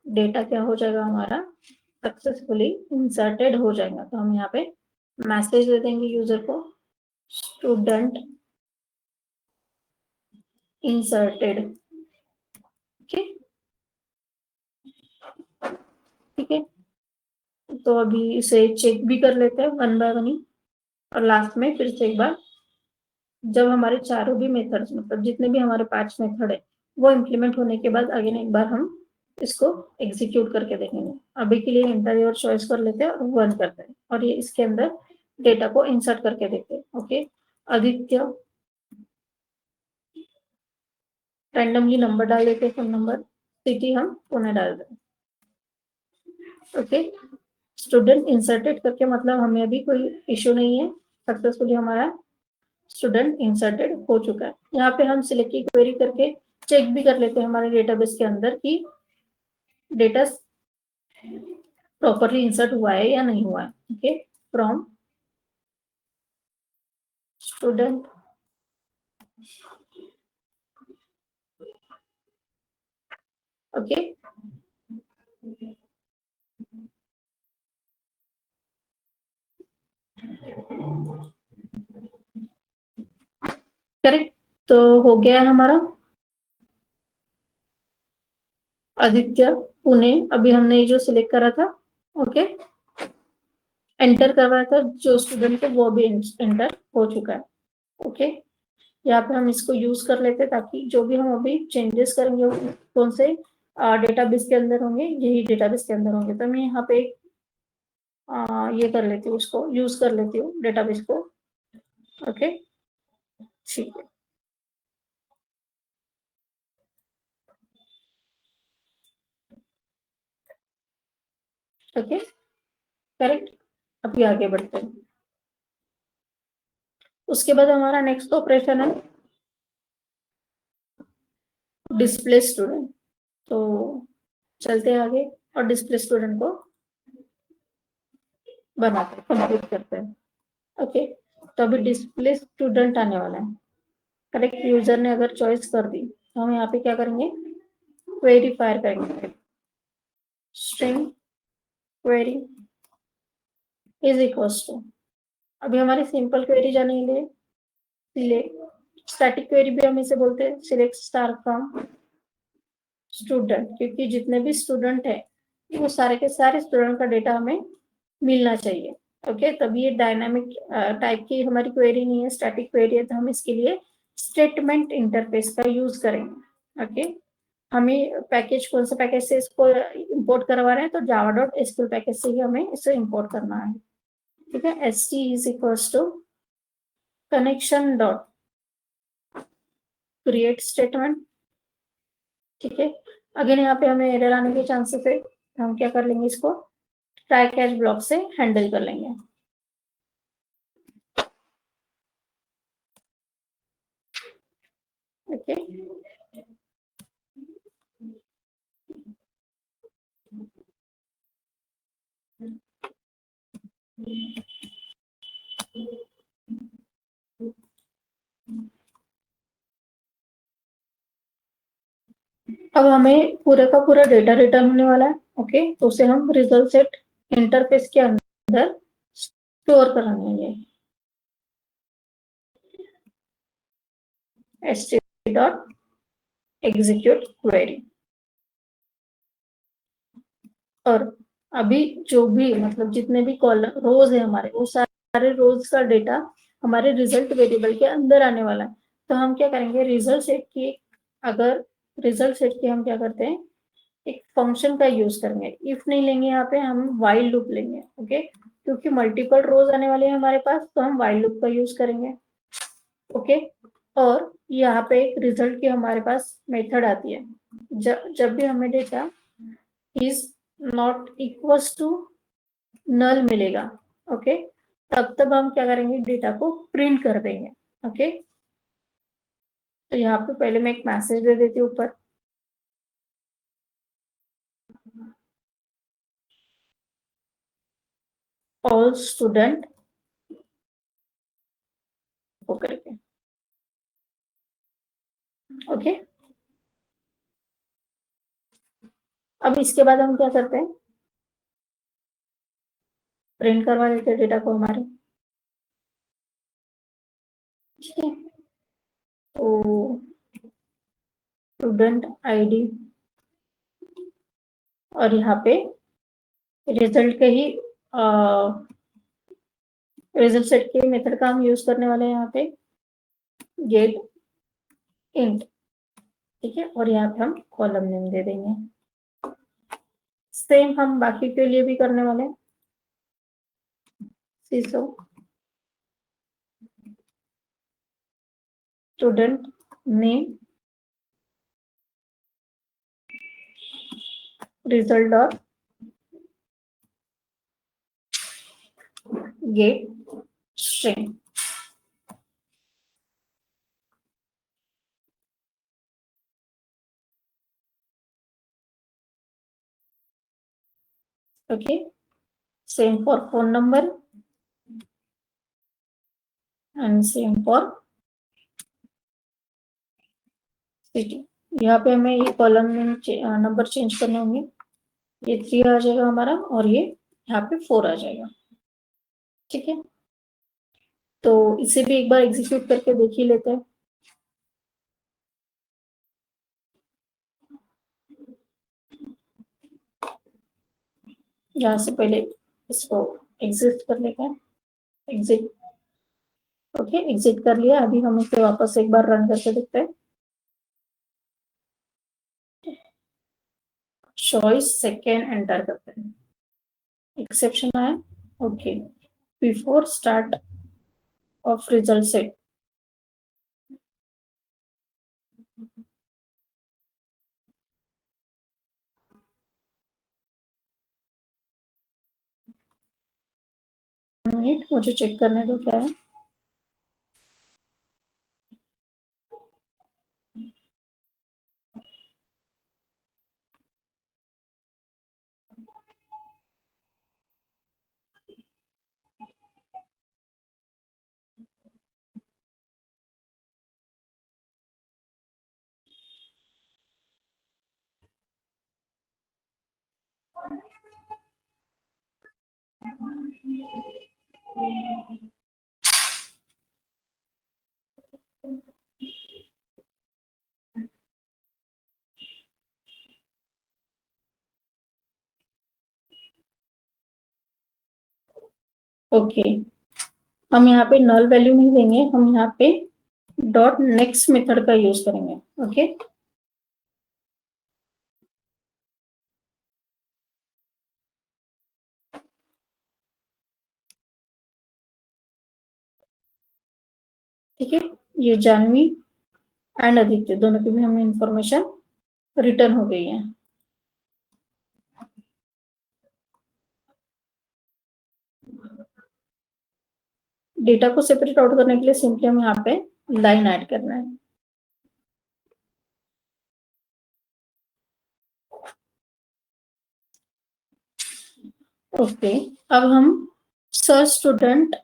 डेटा क्या हो जाएगा, हमारा सक्सेसफुली इंसर्टेड हो जाएगा। तो हम यहाँ पे मैसेज दे देंगे यूजर को, स्टूडेंट इंसर्टेड। ओके, ठीक है, तो अभी इसे चेक भी कर लेते हैं वन बाय वन ही, और लास्ट में फिर से एक बार जब हमारे चारों भी मेथड्स मतलब जितने भी हमारे 5 मेथड है वो इम्प्लीमेंट होने के बाद अगेन एक बार हम इसको एग्जीक्यूट करके देखेंगे। अभी के लिए एंटर और चॉइस कर लेते हैं और रन करते हैं और ये इसके अंदर डेटा को इंसर्ट करके देखते हैं। ओके, आदित्य, रैंडमली नंबर डाल देते हैं, फोन नंबर, सिटी हम पुणे डाल दें। ओके, स्टूडेंट इंसर्टेड करके मतलब हमें अभी कोई इश्यू नहीं है, सक्सेसफुली हमारा स्टूडेंट इंसर्टेड हो चुका है। यहाँ पे हम सिलेक्ट की क्वेरी करके चेक भी कर लेते हैं हमारे डेटाबेस के अंदर कि डेटा प्रॉपरली इंसर्ट हुआ है या नहीं हुआ है। Okay, from student okay, correct, तो हो गया है हमारा आदित्य पुणे। अभी हमने जो सिलेक्ट करा था, ओके, एंटर करवाया था जो स्टूडेंट है वो भी एंटर हो चुका है। ओके, यहाँ पे हम इसको यूज कर लेते हैं ताकि जो भी हम अभी चेंजेस करेंगे कौन से डेटाबेस के अंदर होंगे, यही डेटाबेस के अंदर होंगे। तो मैं यहाँ पे ये कर लेती हूँ, उसको यूज कर लेती हूँ डेटाबेस को। ओके, ठीक है, ओके, करेक्ट। अभी आगे बढ़ते हैं। उसके बाद हमारा नेक्स्ट ऑपरेशन है डिस्प्ले स्टूडेंट। तो चलते हैं आगे और डिस्प्ले स्टूडेंट को बनाते हैं, कंप्लीट करते हैं। ओके, तो अभी डिस्प्ले स्टूडेंट आने वाला है। करेक्ट, यूजर ने अगर चॉइस कर दी तो हम यहाँ पे क्या करेंगे, क्वेरी फायर करेंगे, string query is equals to, अभी हमारी सिंपल क्वेरी जाने के लिए सिलेक्ट, स्टैटिक क्वेरी भी हम इसे बोलते हैं, सिलेक्ट स्टार फ्रॉम स्टूडेंट, क्योंकि जितने भी स्टूडेंट है वो सारे के सारे स्टूडेंट का डेटा हमें मिलना चाहिए। ओके, तभी ये डायनामिक टाइप की हमारी क्वेरी नहीं है, स्टैटिक क्वेरी है, तो हम इसके लिए स्टेटमेंट इंटरफेस का यूज करेंगे। ओके, हमें पैकेज कौन सा पैकेज से इसको इंपोर्ट करवा रहे हैं, तो जावा डॉट एसक्यूएल पैकेज से ही हमें इसे इंपोर्ट करना है। ठीक है, S T is equals to connection dot create statement. ठीक है, अगेन यहाँ पे हमें एरर आने के चांसेस है, तो हम क्या कर लेंगे, इसको ट्राई कैच ब्लॉक से हैंडल कर लेंगे। ओके, अब हमें पूरे का पूरा डेटा रिटर्न होने वाला है। ओके, तो उसे हम रिजल्ट सेट इंटरफेस के अंदर स्टोर कराएंगे, st डॉट एग्जीक्यूट क्वेरी। और अभी जो भी मतलब जितने भी कॉलम रोज है हमारे, वो सारे रोज का डेटा हमारे रिजल्ट वेरिएबल के अंदर आने वाला है। तो हम क्या करेंगे, रिजल्ट सेट की, अगर रिजल्ट सेट की हम क्या करते हैं, एक फंक्शन का यूज करेंगे। इफ नहीं लेंगे, यहाँ पे हम वाइल लूप लेंगे। ओके, क्योंकि मल्टीपल रोज आने वाले हैं हमारे पास, तो हम वाइल लूप का यूज करेंगे। ओके, और यहाँ पे एक रिजल्ट की हमारे पास मेथड आती है। जब भी हमें data is not equals to null मिलेगा, ओके, तब हम क्या करेंगे, डेटा को प्रिंट कर देंगे। ओके, तो यहाँ पे पहले मैं एक मैसेज दे देती हूँ ऊपर, ऑल स्टूडेंट वो करके। ओके, अब इसके बाद हम क्या करते हैं, प्रिंट करवा देते हैं डेटा को हमारे। ठीक है, तो स्टूडेंट आईडी, और यहाँ पे रिजल्ट के ही रिजल्ट सेट के मेथड का हम यूज करने वाले हैं यहाँ पे, गेट इंट। ठीक है, और यहाँ पे हम कॉलम नेम दे देंगे। सेम हम बाकी के लिए भी करने वाले हैं। सीसो student name result dot get string. Okay, same for phone number and same for city. यहाँ पे हमें ये कॉलम नंबर चेंज करने होंगे। ये 3 आ जाएगा हमारा, और ये यहाँ पे 4 आ जाएगा। ठीक है, तो इसे भी एक बार एग्जीक्यूट करके देख ही लेते हैं। यहाँ से पहले इसको एग्जिट कर लेते हैं। एग्जिट, ओके, एग्जिट कर लिया। अभी हम इसे वापस एक बार रन करके देखते हैं। चॉइस सेकेंड एंटर करते हैं, एक्सेप्शन आया। Okay, before start of result set, minute मुझे चेक करने दो क्या है। ओके, हम यहाँ पे नल वैल्यू नहीं देंगे, हम यहाँ पे डॉट नेक्स्ट मेथड का यूज करेंगे। ओके, ठीक है, ये जानवी एंड आदित्य दोनों की भी हमें इंफॉर्मेशन रिटर्न हो गई है। डेटा को सेपरेट आउट करने के लिए सिंपली हम यहाँ पे लाइन ऐड करना है। ओके, अब हम सर्च स्टूडेंट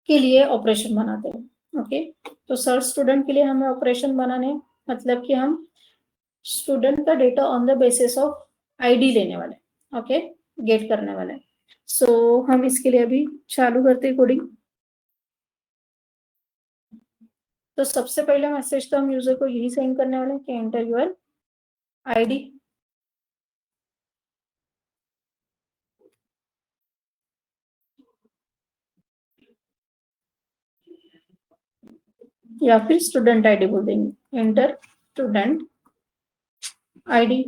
के लिए ऑपरेशन बनाते हैं। ओके, तो सर्च स्टूडेंट के लिए हमें ऑपरेशन बनाने, मतलब कि हम स्टूडेंट का data on the basis of ID लेने वाले, ओके, गेट करने वाले। सो हम इसके लिए अभी चालू करते हैं कोडिंग। तो सबसे पहले मैसेज तो हम यूजर को यही सेंड करने वाले हैं कि एंटर यूर आईडी। या फिर स्टूडेंट आईडी बोल देंगे, एंटर स्टूडेंट आईडी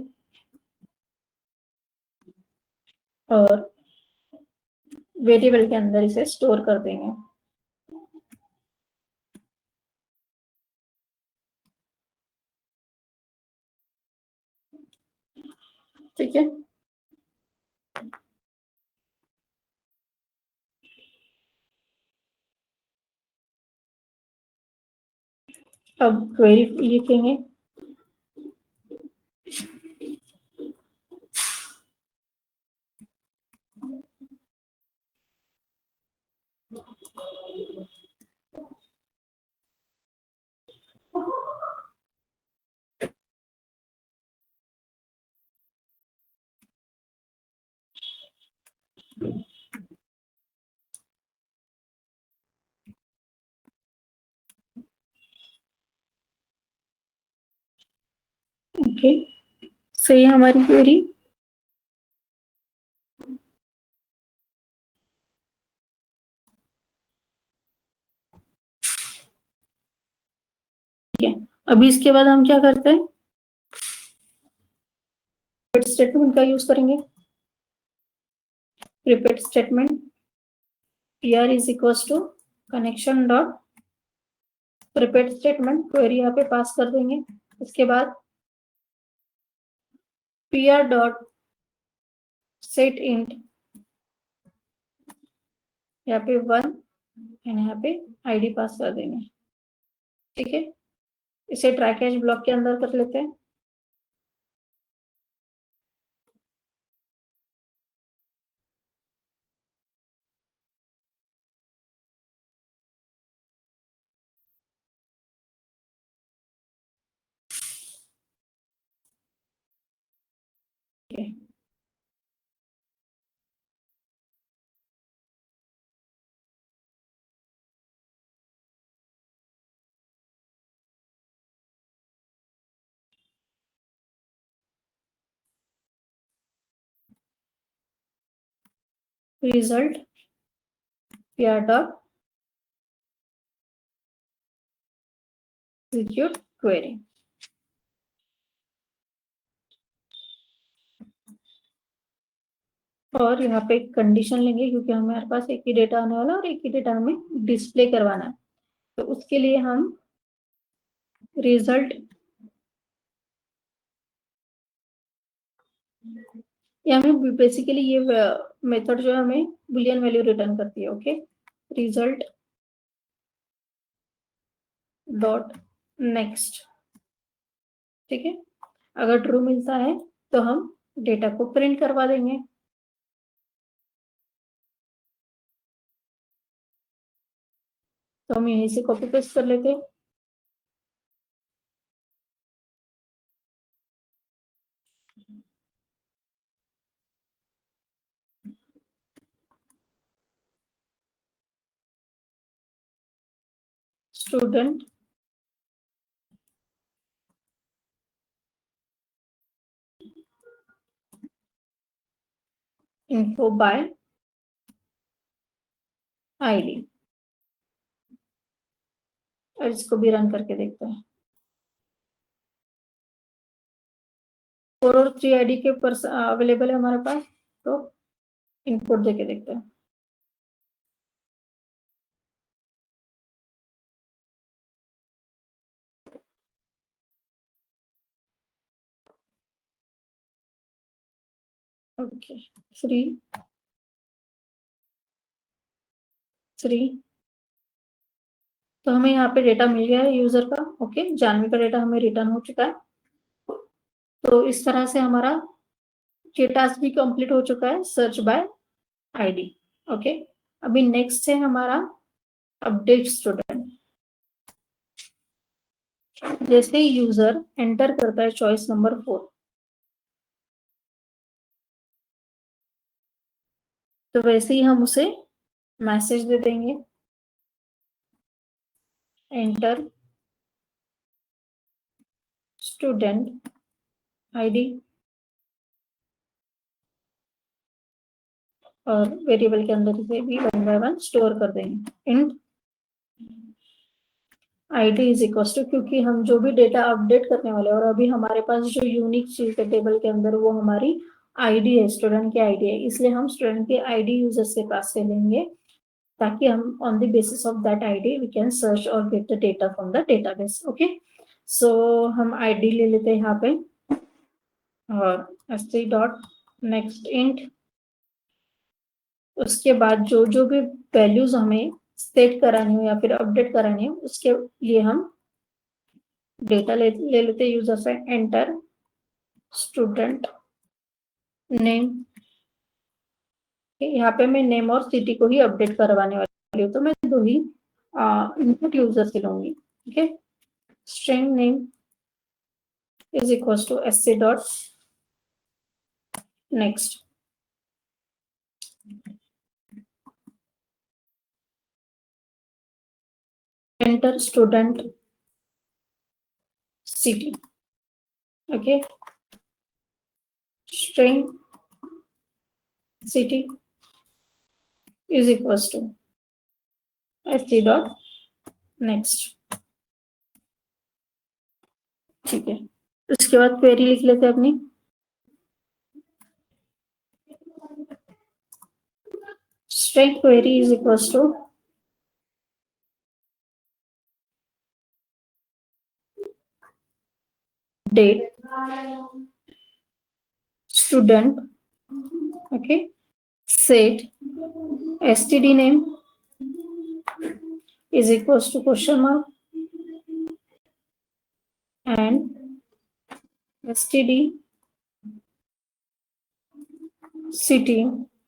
और वेरिएबल के अंदर इसे स्टोर कर देंगे। ठीक है, अब क्वेरी लिखेंगे। ओके, सही है हमारी क्वेरी। ठीक है, अभी इसके बाद हम क्या करते हैं, स्टेटमेंट का यूज करेंगे। Repeat statement pr is equal to connection dot repeat statement, query यहाँ पे पास कर देंगे। इसके बाद pr डॉट सेट इंट, यहाँ पे 1 एंड यहाँ पे आईडी पास कर देंगे। ठीक है, इसे ट्राई कैच ब्लॉक के अंदर कर लेते हैं। ठीक है, result pr dot execute query. और यहाँ पे एक कंडीशन लेंगे, क्योंकि हमारे पास एक ही डेटा आने वाला है और एक ही डेटा हमें डिस्प्ले करवाना है। तो उसके लिए हम रिजल्ट, ये हमें बेसिकली ये मेथड जो है हमें बुलियन वैल्यू रिटर्न करती है। Okay, result dot next. ठीक है, अगर ट्रू मिलता है तो हम डेटा को प्रिंट करवा देंगे। तो हम यहीं से कॉपी पेस्ट कर लेते हैं। स्टूडेंट info by आईडी, और इसको भी रन करके देखते हैं। 4 और 3 आईडी के अवेलेबल है हमारे पास, तो इनपुट देके देखते हैं। ओके, 3 तो हमें यहाँ पे डेटा मिल गया है यूजर का। ओके, जानवी का डेटा हमें रिटर्न हो चुका है। तो इस तरह से हमारा ये टास्क भी कंप्लीट हो चुका है, सर्च बाय आईडी। ओके, अभी नेक्स्ट है हमारा अपडेट स्टूडेंट। जैसे ही यूजर एंटर करता है चॉइस नंबर 4, तो वैसे ही हम उसे मैसेज दे देंगे, एंटर स्टूडेंट आईडी, और वेरिएबल के अंदर इसे भी 1 by 1 स्टोर कर देंगे। Int ID is equal to, क्योंकि हम जो भी डेटा अपडेट करने वाले हैं और अभी हमारे पास जो यूनिक चीज है टेबल के अंदर वो हमारी आईडी है, स्टूडेंट की आईडी है, इसलिए हम स्टूडेंट की आईडी यूजर्स के पास से लेंगे ताकि हम on the basis of that ID we can search और get the data from the database. Okay, so हम आईडी ले लेते हैं यहाँ पे और st डॉट नेक्स्ट इंट, उसके बाद जो जो भी वैल्यूज हमें सेट करानी हो या फिर अपडेट करानी हो उसके लिए हम डेटा ले लेते हैं यूजर से। एंटर स्टूडेंट नेम, यहाँ पे मैं नेम और सिटी को ही अपडेट करवाने वाली हूँ, तो मैं दो ही इनपुट यूजर से लूंगी। ठीक है, string name is equal to sc dot next, enter student city. Okay, string city is equal to sc dot next. ठीक है, उसके बाद क्वेरी लिख लेते हैं अपनी। String query is equal to date student, okay, set std name is equals to question mark and std city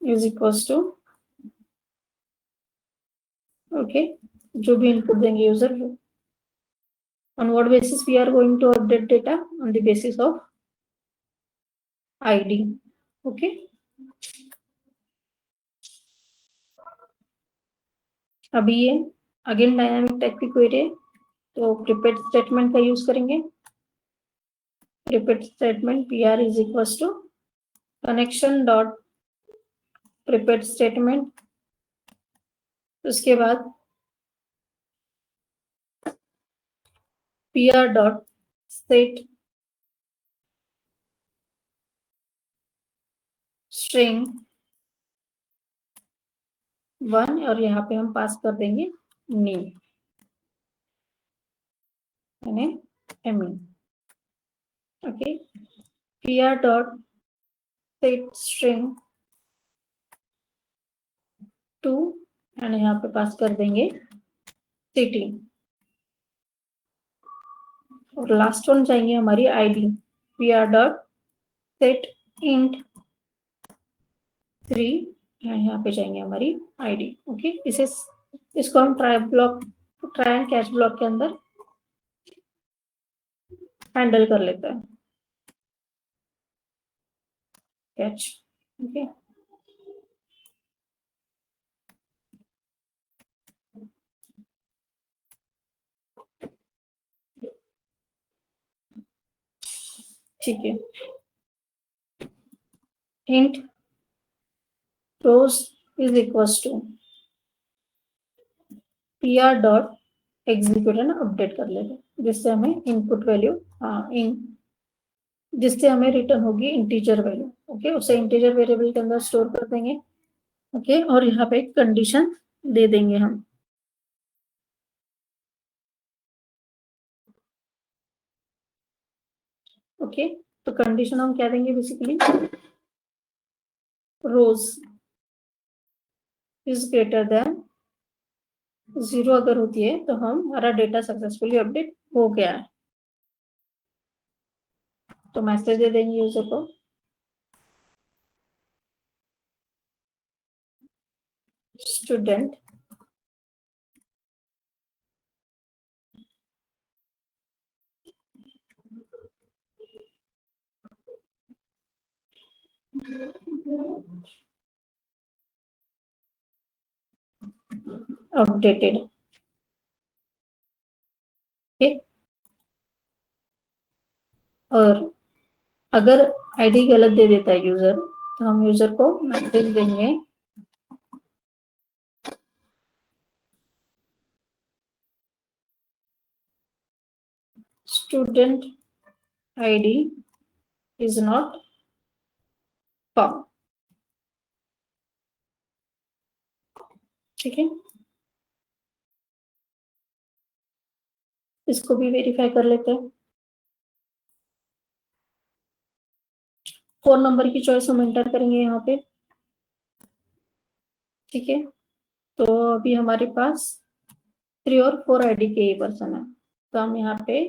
is equals to, okay, जो भी इनपुट देंगे user, on what basis we are going to update data, on the basis of id। okay, अभी ये अगेन डायनामिक टाइप की क्वेरी है, तो प्रिपेड स्टेटमेंट का यूज करेंगे। Prepaid statement pr is equals to connection dot prepaid statement, उसके बाद pr डॉट सेट स्ट्रिंग 1 और यहाँ पे हम पास कर देंगे नेम यानी M. Okay, pr dot set string 2 and यहाँ पे पास कर देंगे सिटी, और लास्ट वन चाहिए हमारी ID. pr dot set int 3 यहाँ पे जाएंगे हमारी आईडी। ओके, इसको हम ट्राई एंड कैच ब्लॉक के अंदर हैंडल कर लेते हैं। कैच, ओके, ठीक है, int rows is equals to pr dot execute है ना, अपडेट कर लेते हैं जिससे हमें इनपुट वैल्यू जिससे हमें रिटर्न होगी इंटीजर वैल्यू। ओके, उसे इंटीजर वेरिएबल के अंदर स्टोर कर देंगे। ओके, और यहाँ पे एक कंडीशन दे देंगे हम। ओके, तो कंडीशन हम क्या देंगे basically, rows is greater than 0 अगर होती है तो हम हमारा डेटा सक्सेसफुली अपडेट हो गया है, तो मैसेज दे देंगे यूजर को स्टूडेंट अपडेटेड। ओके, और अगर आईडी गलत दे देता है यूजर तो हम यूजर को मैसेज देंगे student ID is not found. ठीक है, इसको भी वेरीफाई कर लेते हैं। 4 नंबर की चॉइस हम एंटर करेंगे यहाँ पे। ठीक है, तो अभी हमारे पास 3 और 4 आईडी के ये पर्सन है, तो हम यहाँ पे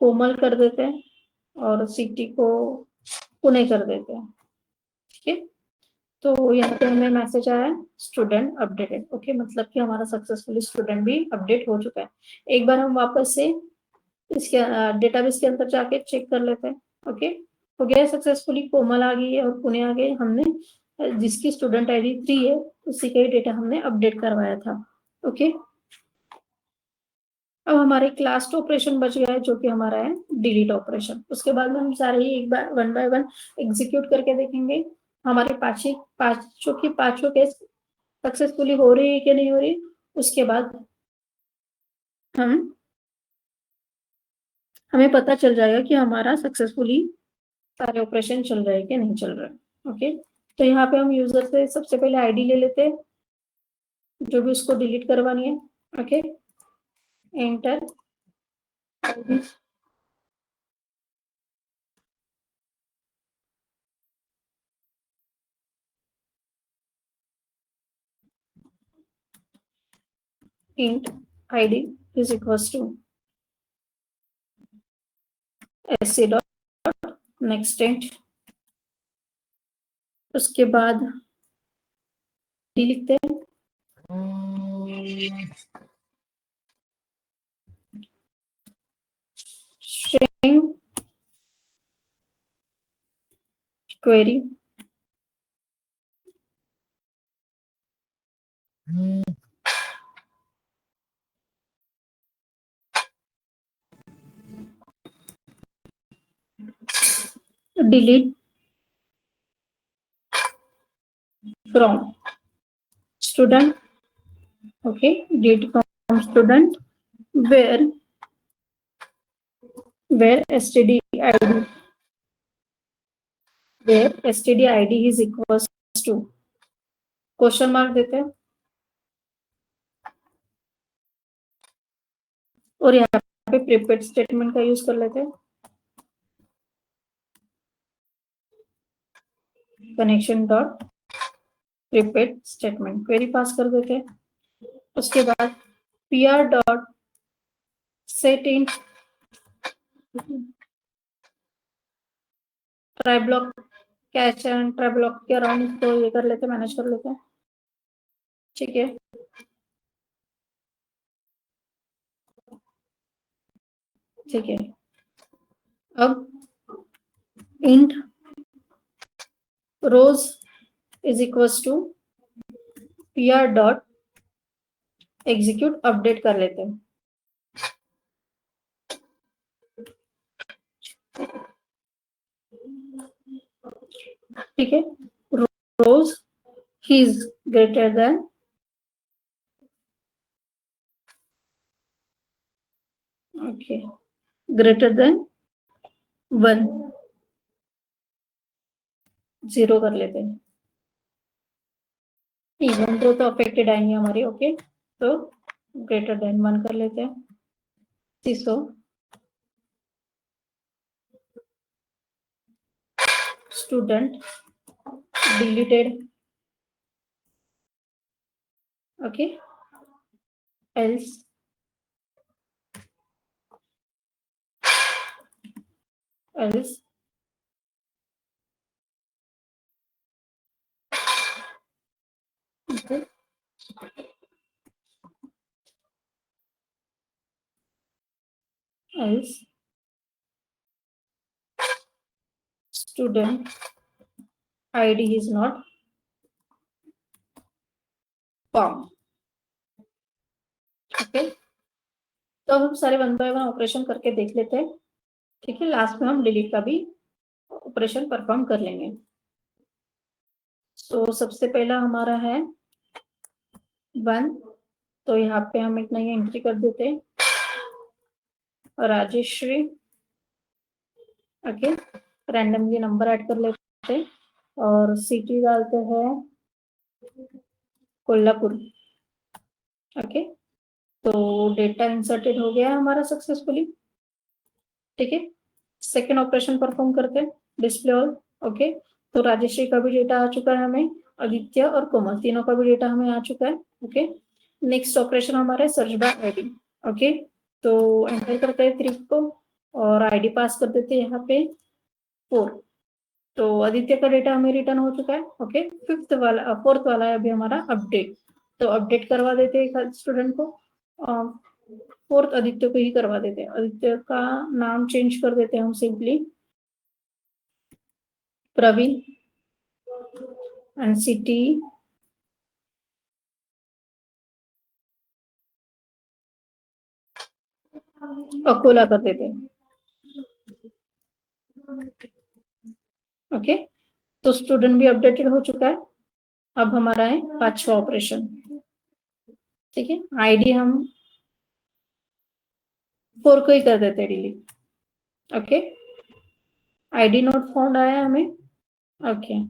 कोमल कर देते हैं और सिटी को पुणे कर देते हैं। ठीक है, तो यहाँ पे हमें मैसेज आया स्टूडेंट अपडेटेड। ओके, मतलब कि हमारा सक्सेसफुली स्टूडेंट भी अपडेट हो चुका है। एक बार हम वापस से इसके डेटाबेस के अंदर जाके चेक कर लेते हैं। ओके, हो गया सक्सेसफुली, कोमल आ गई है और पुणे आ गए। हमने जिसकी स्टूडेंट आईडी 3 है उसी का ही डेटा हमने अपडेट करवाया था। ओके, अब हमारे लास्ट ऑपरेशन बच गया है जो कि हमारा है डिलीट ऑपरेशन। उसके बाद में हम सारे ही एक बार 1 बाय 1 एग्जीक्यूट करके देखेंगे हमारे पांचों केस सक्सेसफुली हो रही है कि नहीं हो रही। उसके बाद हमें पता चल जाएगा कि हमारा सक्सेसफुली सारे ऑपरेशन चल रहे हैं कि नहीं चल रहे हैं। ओके, तो यहाँ पे हम यूजर से सबसे पहले आईडी ले लेते हैं जो भी उसको डिलीट करवानी है। Okay, enter int id is equals to sc dot next int। उसके बाद डी लिखते हैं, string query delete from student। okay, delete from student where std id is equals to question mark देते हैं और यहाँ पे प्रीपेड स्टेटमेंट का यूज कर लेते हैं। Connection dot prepared statement query pass कर देते हैं। उसके बाद pr dot set in try block catch and try block के अराउंड तो ये कर लेते हैं, मैनेज कर लेते हैं। ठीक है, ठीक है, अब int rows is equals to pr dot execute update कर लेते हैं। ठीक है, रोज is greater than greater than 1 0 कर लेते हैं। इवन तो अफेक्टेड आएंगे हमारे। ओके, तो ग्रेटर देन 1 कर लेते हैं। So student deleted. Okay, else else okay, else student id is not found। Okay, तो अब हम सारे 1 बाय 1 ऑपरेशन करके देख लेते हैं। ठीक है, लास्ट में हम डिलीट का भी ऑपरेशन परफॉर्म कर लेंगे। तो सबसे पहला हमारा है 1, तो यहाँ पे हम एक नई एंट्री कर देते हैं Rajeshwari, okay, randomly number add कर लेते हैं और सिटी डालते हैं कोल्हापुर, ओके। तो डेटा इंसर्टेड हो गया है हमारा सक्सेसफुली, ठीक है। सेकेंड ऑपरेशन परफॉर्म करते हैं, डिस्प्ले ऑल, ओके। तो राजेश्री का भी डेटा आ चुका है हमें, आदित्य और कोमल तीनों का भी डेटा हमें आ चुका है, ओके। नेक्स्ट ऑपरेशन हमारा है सर्च बाय आईडी, ओके। तो एंटर करते हैं 3 को और आईडी पास कर देते हैं यहाँ पे 4। तो आदित्य का डेटा हमें रिटर्न हो चुका है, ओके। फोर्थ वाला है अभी हमारा अपडेट, तो अपडेट करवा देते हैं स्टूडेंट को। फोर्थ आदित्य को ही करवा देते हैं, आदित्य का नाम चेंज कर देते हैं हम simply Praveen, and city Akola कर देते हैं, ओके। तो स्टूडेंट भी अपडेटेड हो चुका है। अब हमारा है 5वां ऑपरेशन, ठीक है। आईडी हम 4 को ही कर देते हैं delete, okay. ID not found आया हमें, ओके।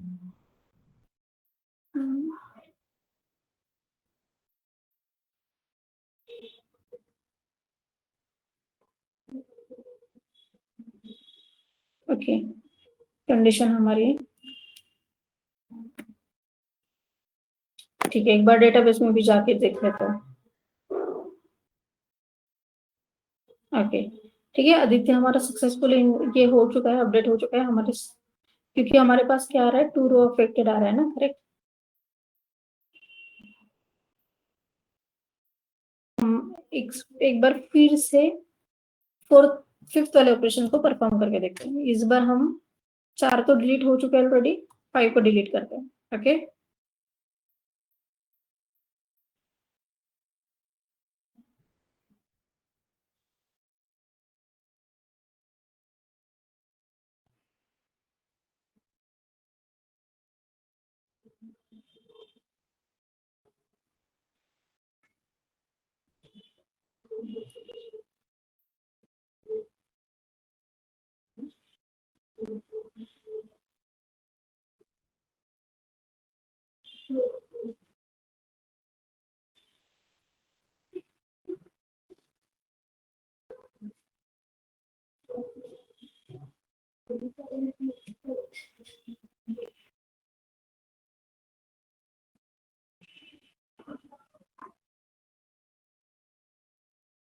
ओके, कंडीशन हमारी ठीक है। एक बार डेटाबेस में भी जाके देख लेते हैं, ओके, ठीक है। आदित्य हमारा सक्सेसफुल ये हो चुका है, अपडेट हो चुका है हमारे, क्योंकि हमारे पास क्या आ रहा है, 2 रो अफेक्टेड आ रहा है ना, करेक्ट। एक बार फिर से फोर्थ फिफ्थ वाले ऑपरेशन को परफॉर्म करके देखते हैं। इस बार हम 4 तो डिलीट हो चुके हैं ऑलरेडी, 5 को डिलीट करते हैं, ओके।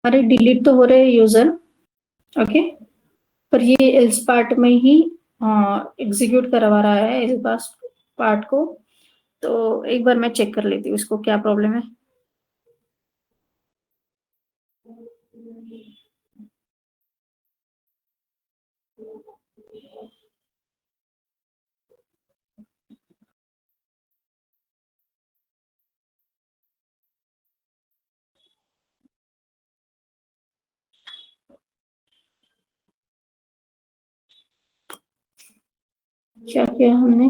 हमारे डिलीट तो हो रहे हैं यूजर, ओके, पर ये एल्स पार्ट में ही एग्जीक्यूट करवा रहा है एल्स पार्ट को। तो एक बार मैं चेक कर लेती हूँ इसको क्या प्रॉब्लम है। क्या किया हमने,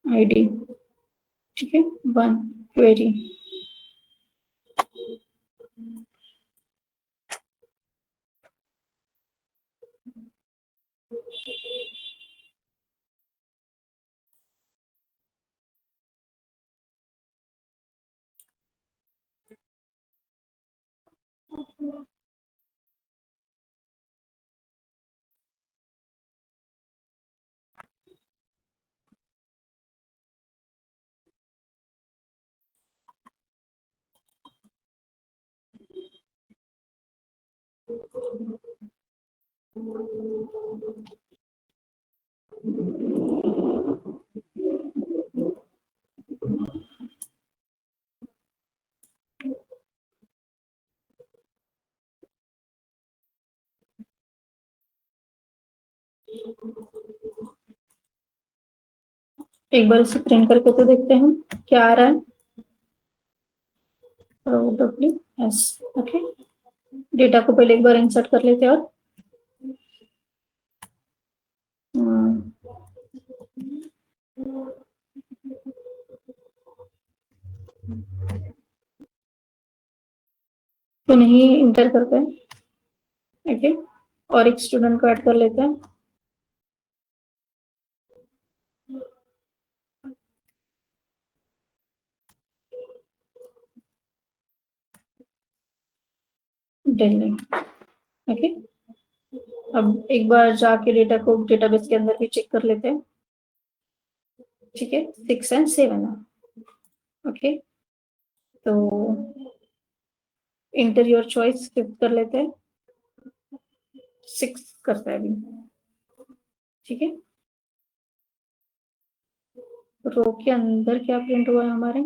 आईडी, ठीक है, 1 क्वेरी। एक बार इसे प्रिंट करके तो देखते हैं क्या आ रहा है, डब्ल्यू एस, ओके। डेटा को पहले एक बार इंसर्ट कर लेते हैं और तो नहीं इंटर करते हैं, ओके, और एक स्टूडेंट को ऐड कर लेते हैं। दिल्ली। ओके, अब एक बार जाके डेटा को डेटाबेस के अंदर भी चेक कर लेते हैं। ठीक है, 6 and 7 है। ओके, तो इंटर योर चॉइस स्किप कर लेते हैं, 6 करता है अभी। ठीक है, रो के अंदर क्या प्रिंट हुआ है हमारे,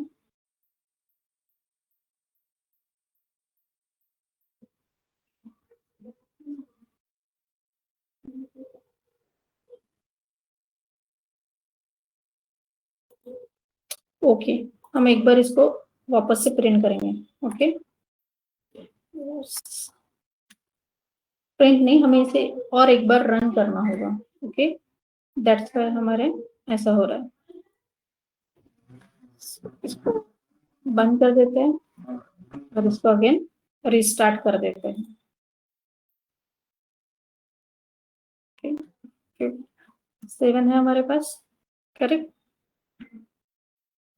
ओके, हम एक बार इसको वापस से प्रिंट करेंगे। ओके, प्रिंट नहीं, हमें इसे और एक बार रन करना होगा। ओके, दैट्स व्हाई हमारे ऐसा हो रहा है। इसको बंद कर देते हैं और इसको अगेन रिस्टार्ट कर देते हैं। ओके, 7 है हमारे पास, करेक्ट।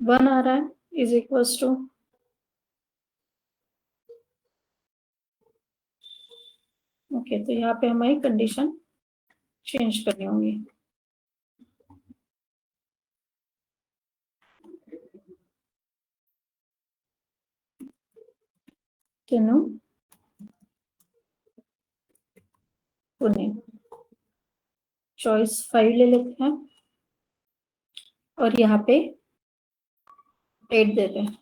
1 आ रहा है इज इक्वल्स टू, ओके, तो यहाँ पे हमारी कंडीशन चेंज करनी होगी। केनू पुणे, चॉइस 5 ले लेते हैं और यहाँ पे 8 देते हैं।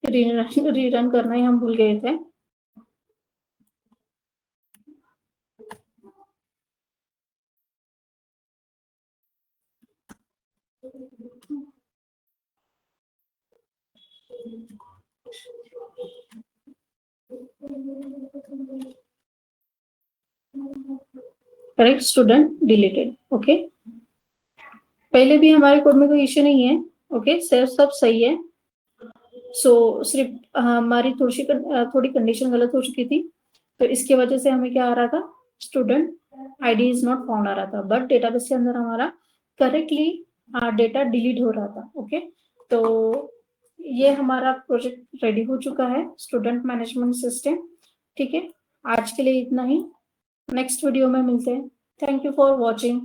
रीरन करना ही हम भूल गए थे। Correct, student deleted. ओके, पहले भी हमारे कोड में कोई इश्यू नहीं है। ओके, सब सही है। सिर्फ हमारी थोड़ी कंडीशन गलत हो चुकी थी, तो इसकी वजह से हमें क्या आ रहा था, student ID is not found आ रहा था, बट डेटाबेस के अंदर हमारा करेक्टली डेटा डिलीट हो रहा था। ओके, तो ये हमारा प्रोजेक्ट रेडी हो चुका है, स्टूडेंट मैनेजमेंट सिस्टम। ठीक है, आज के लिए इतना ही, नेक्स्ट वीडियो में मिलते हैं। Thank you for watching.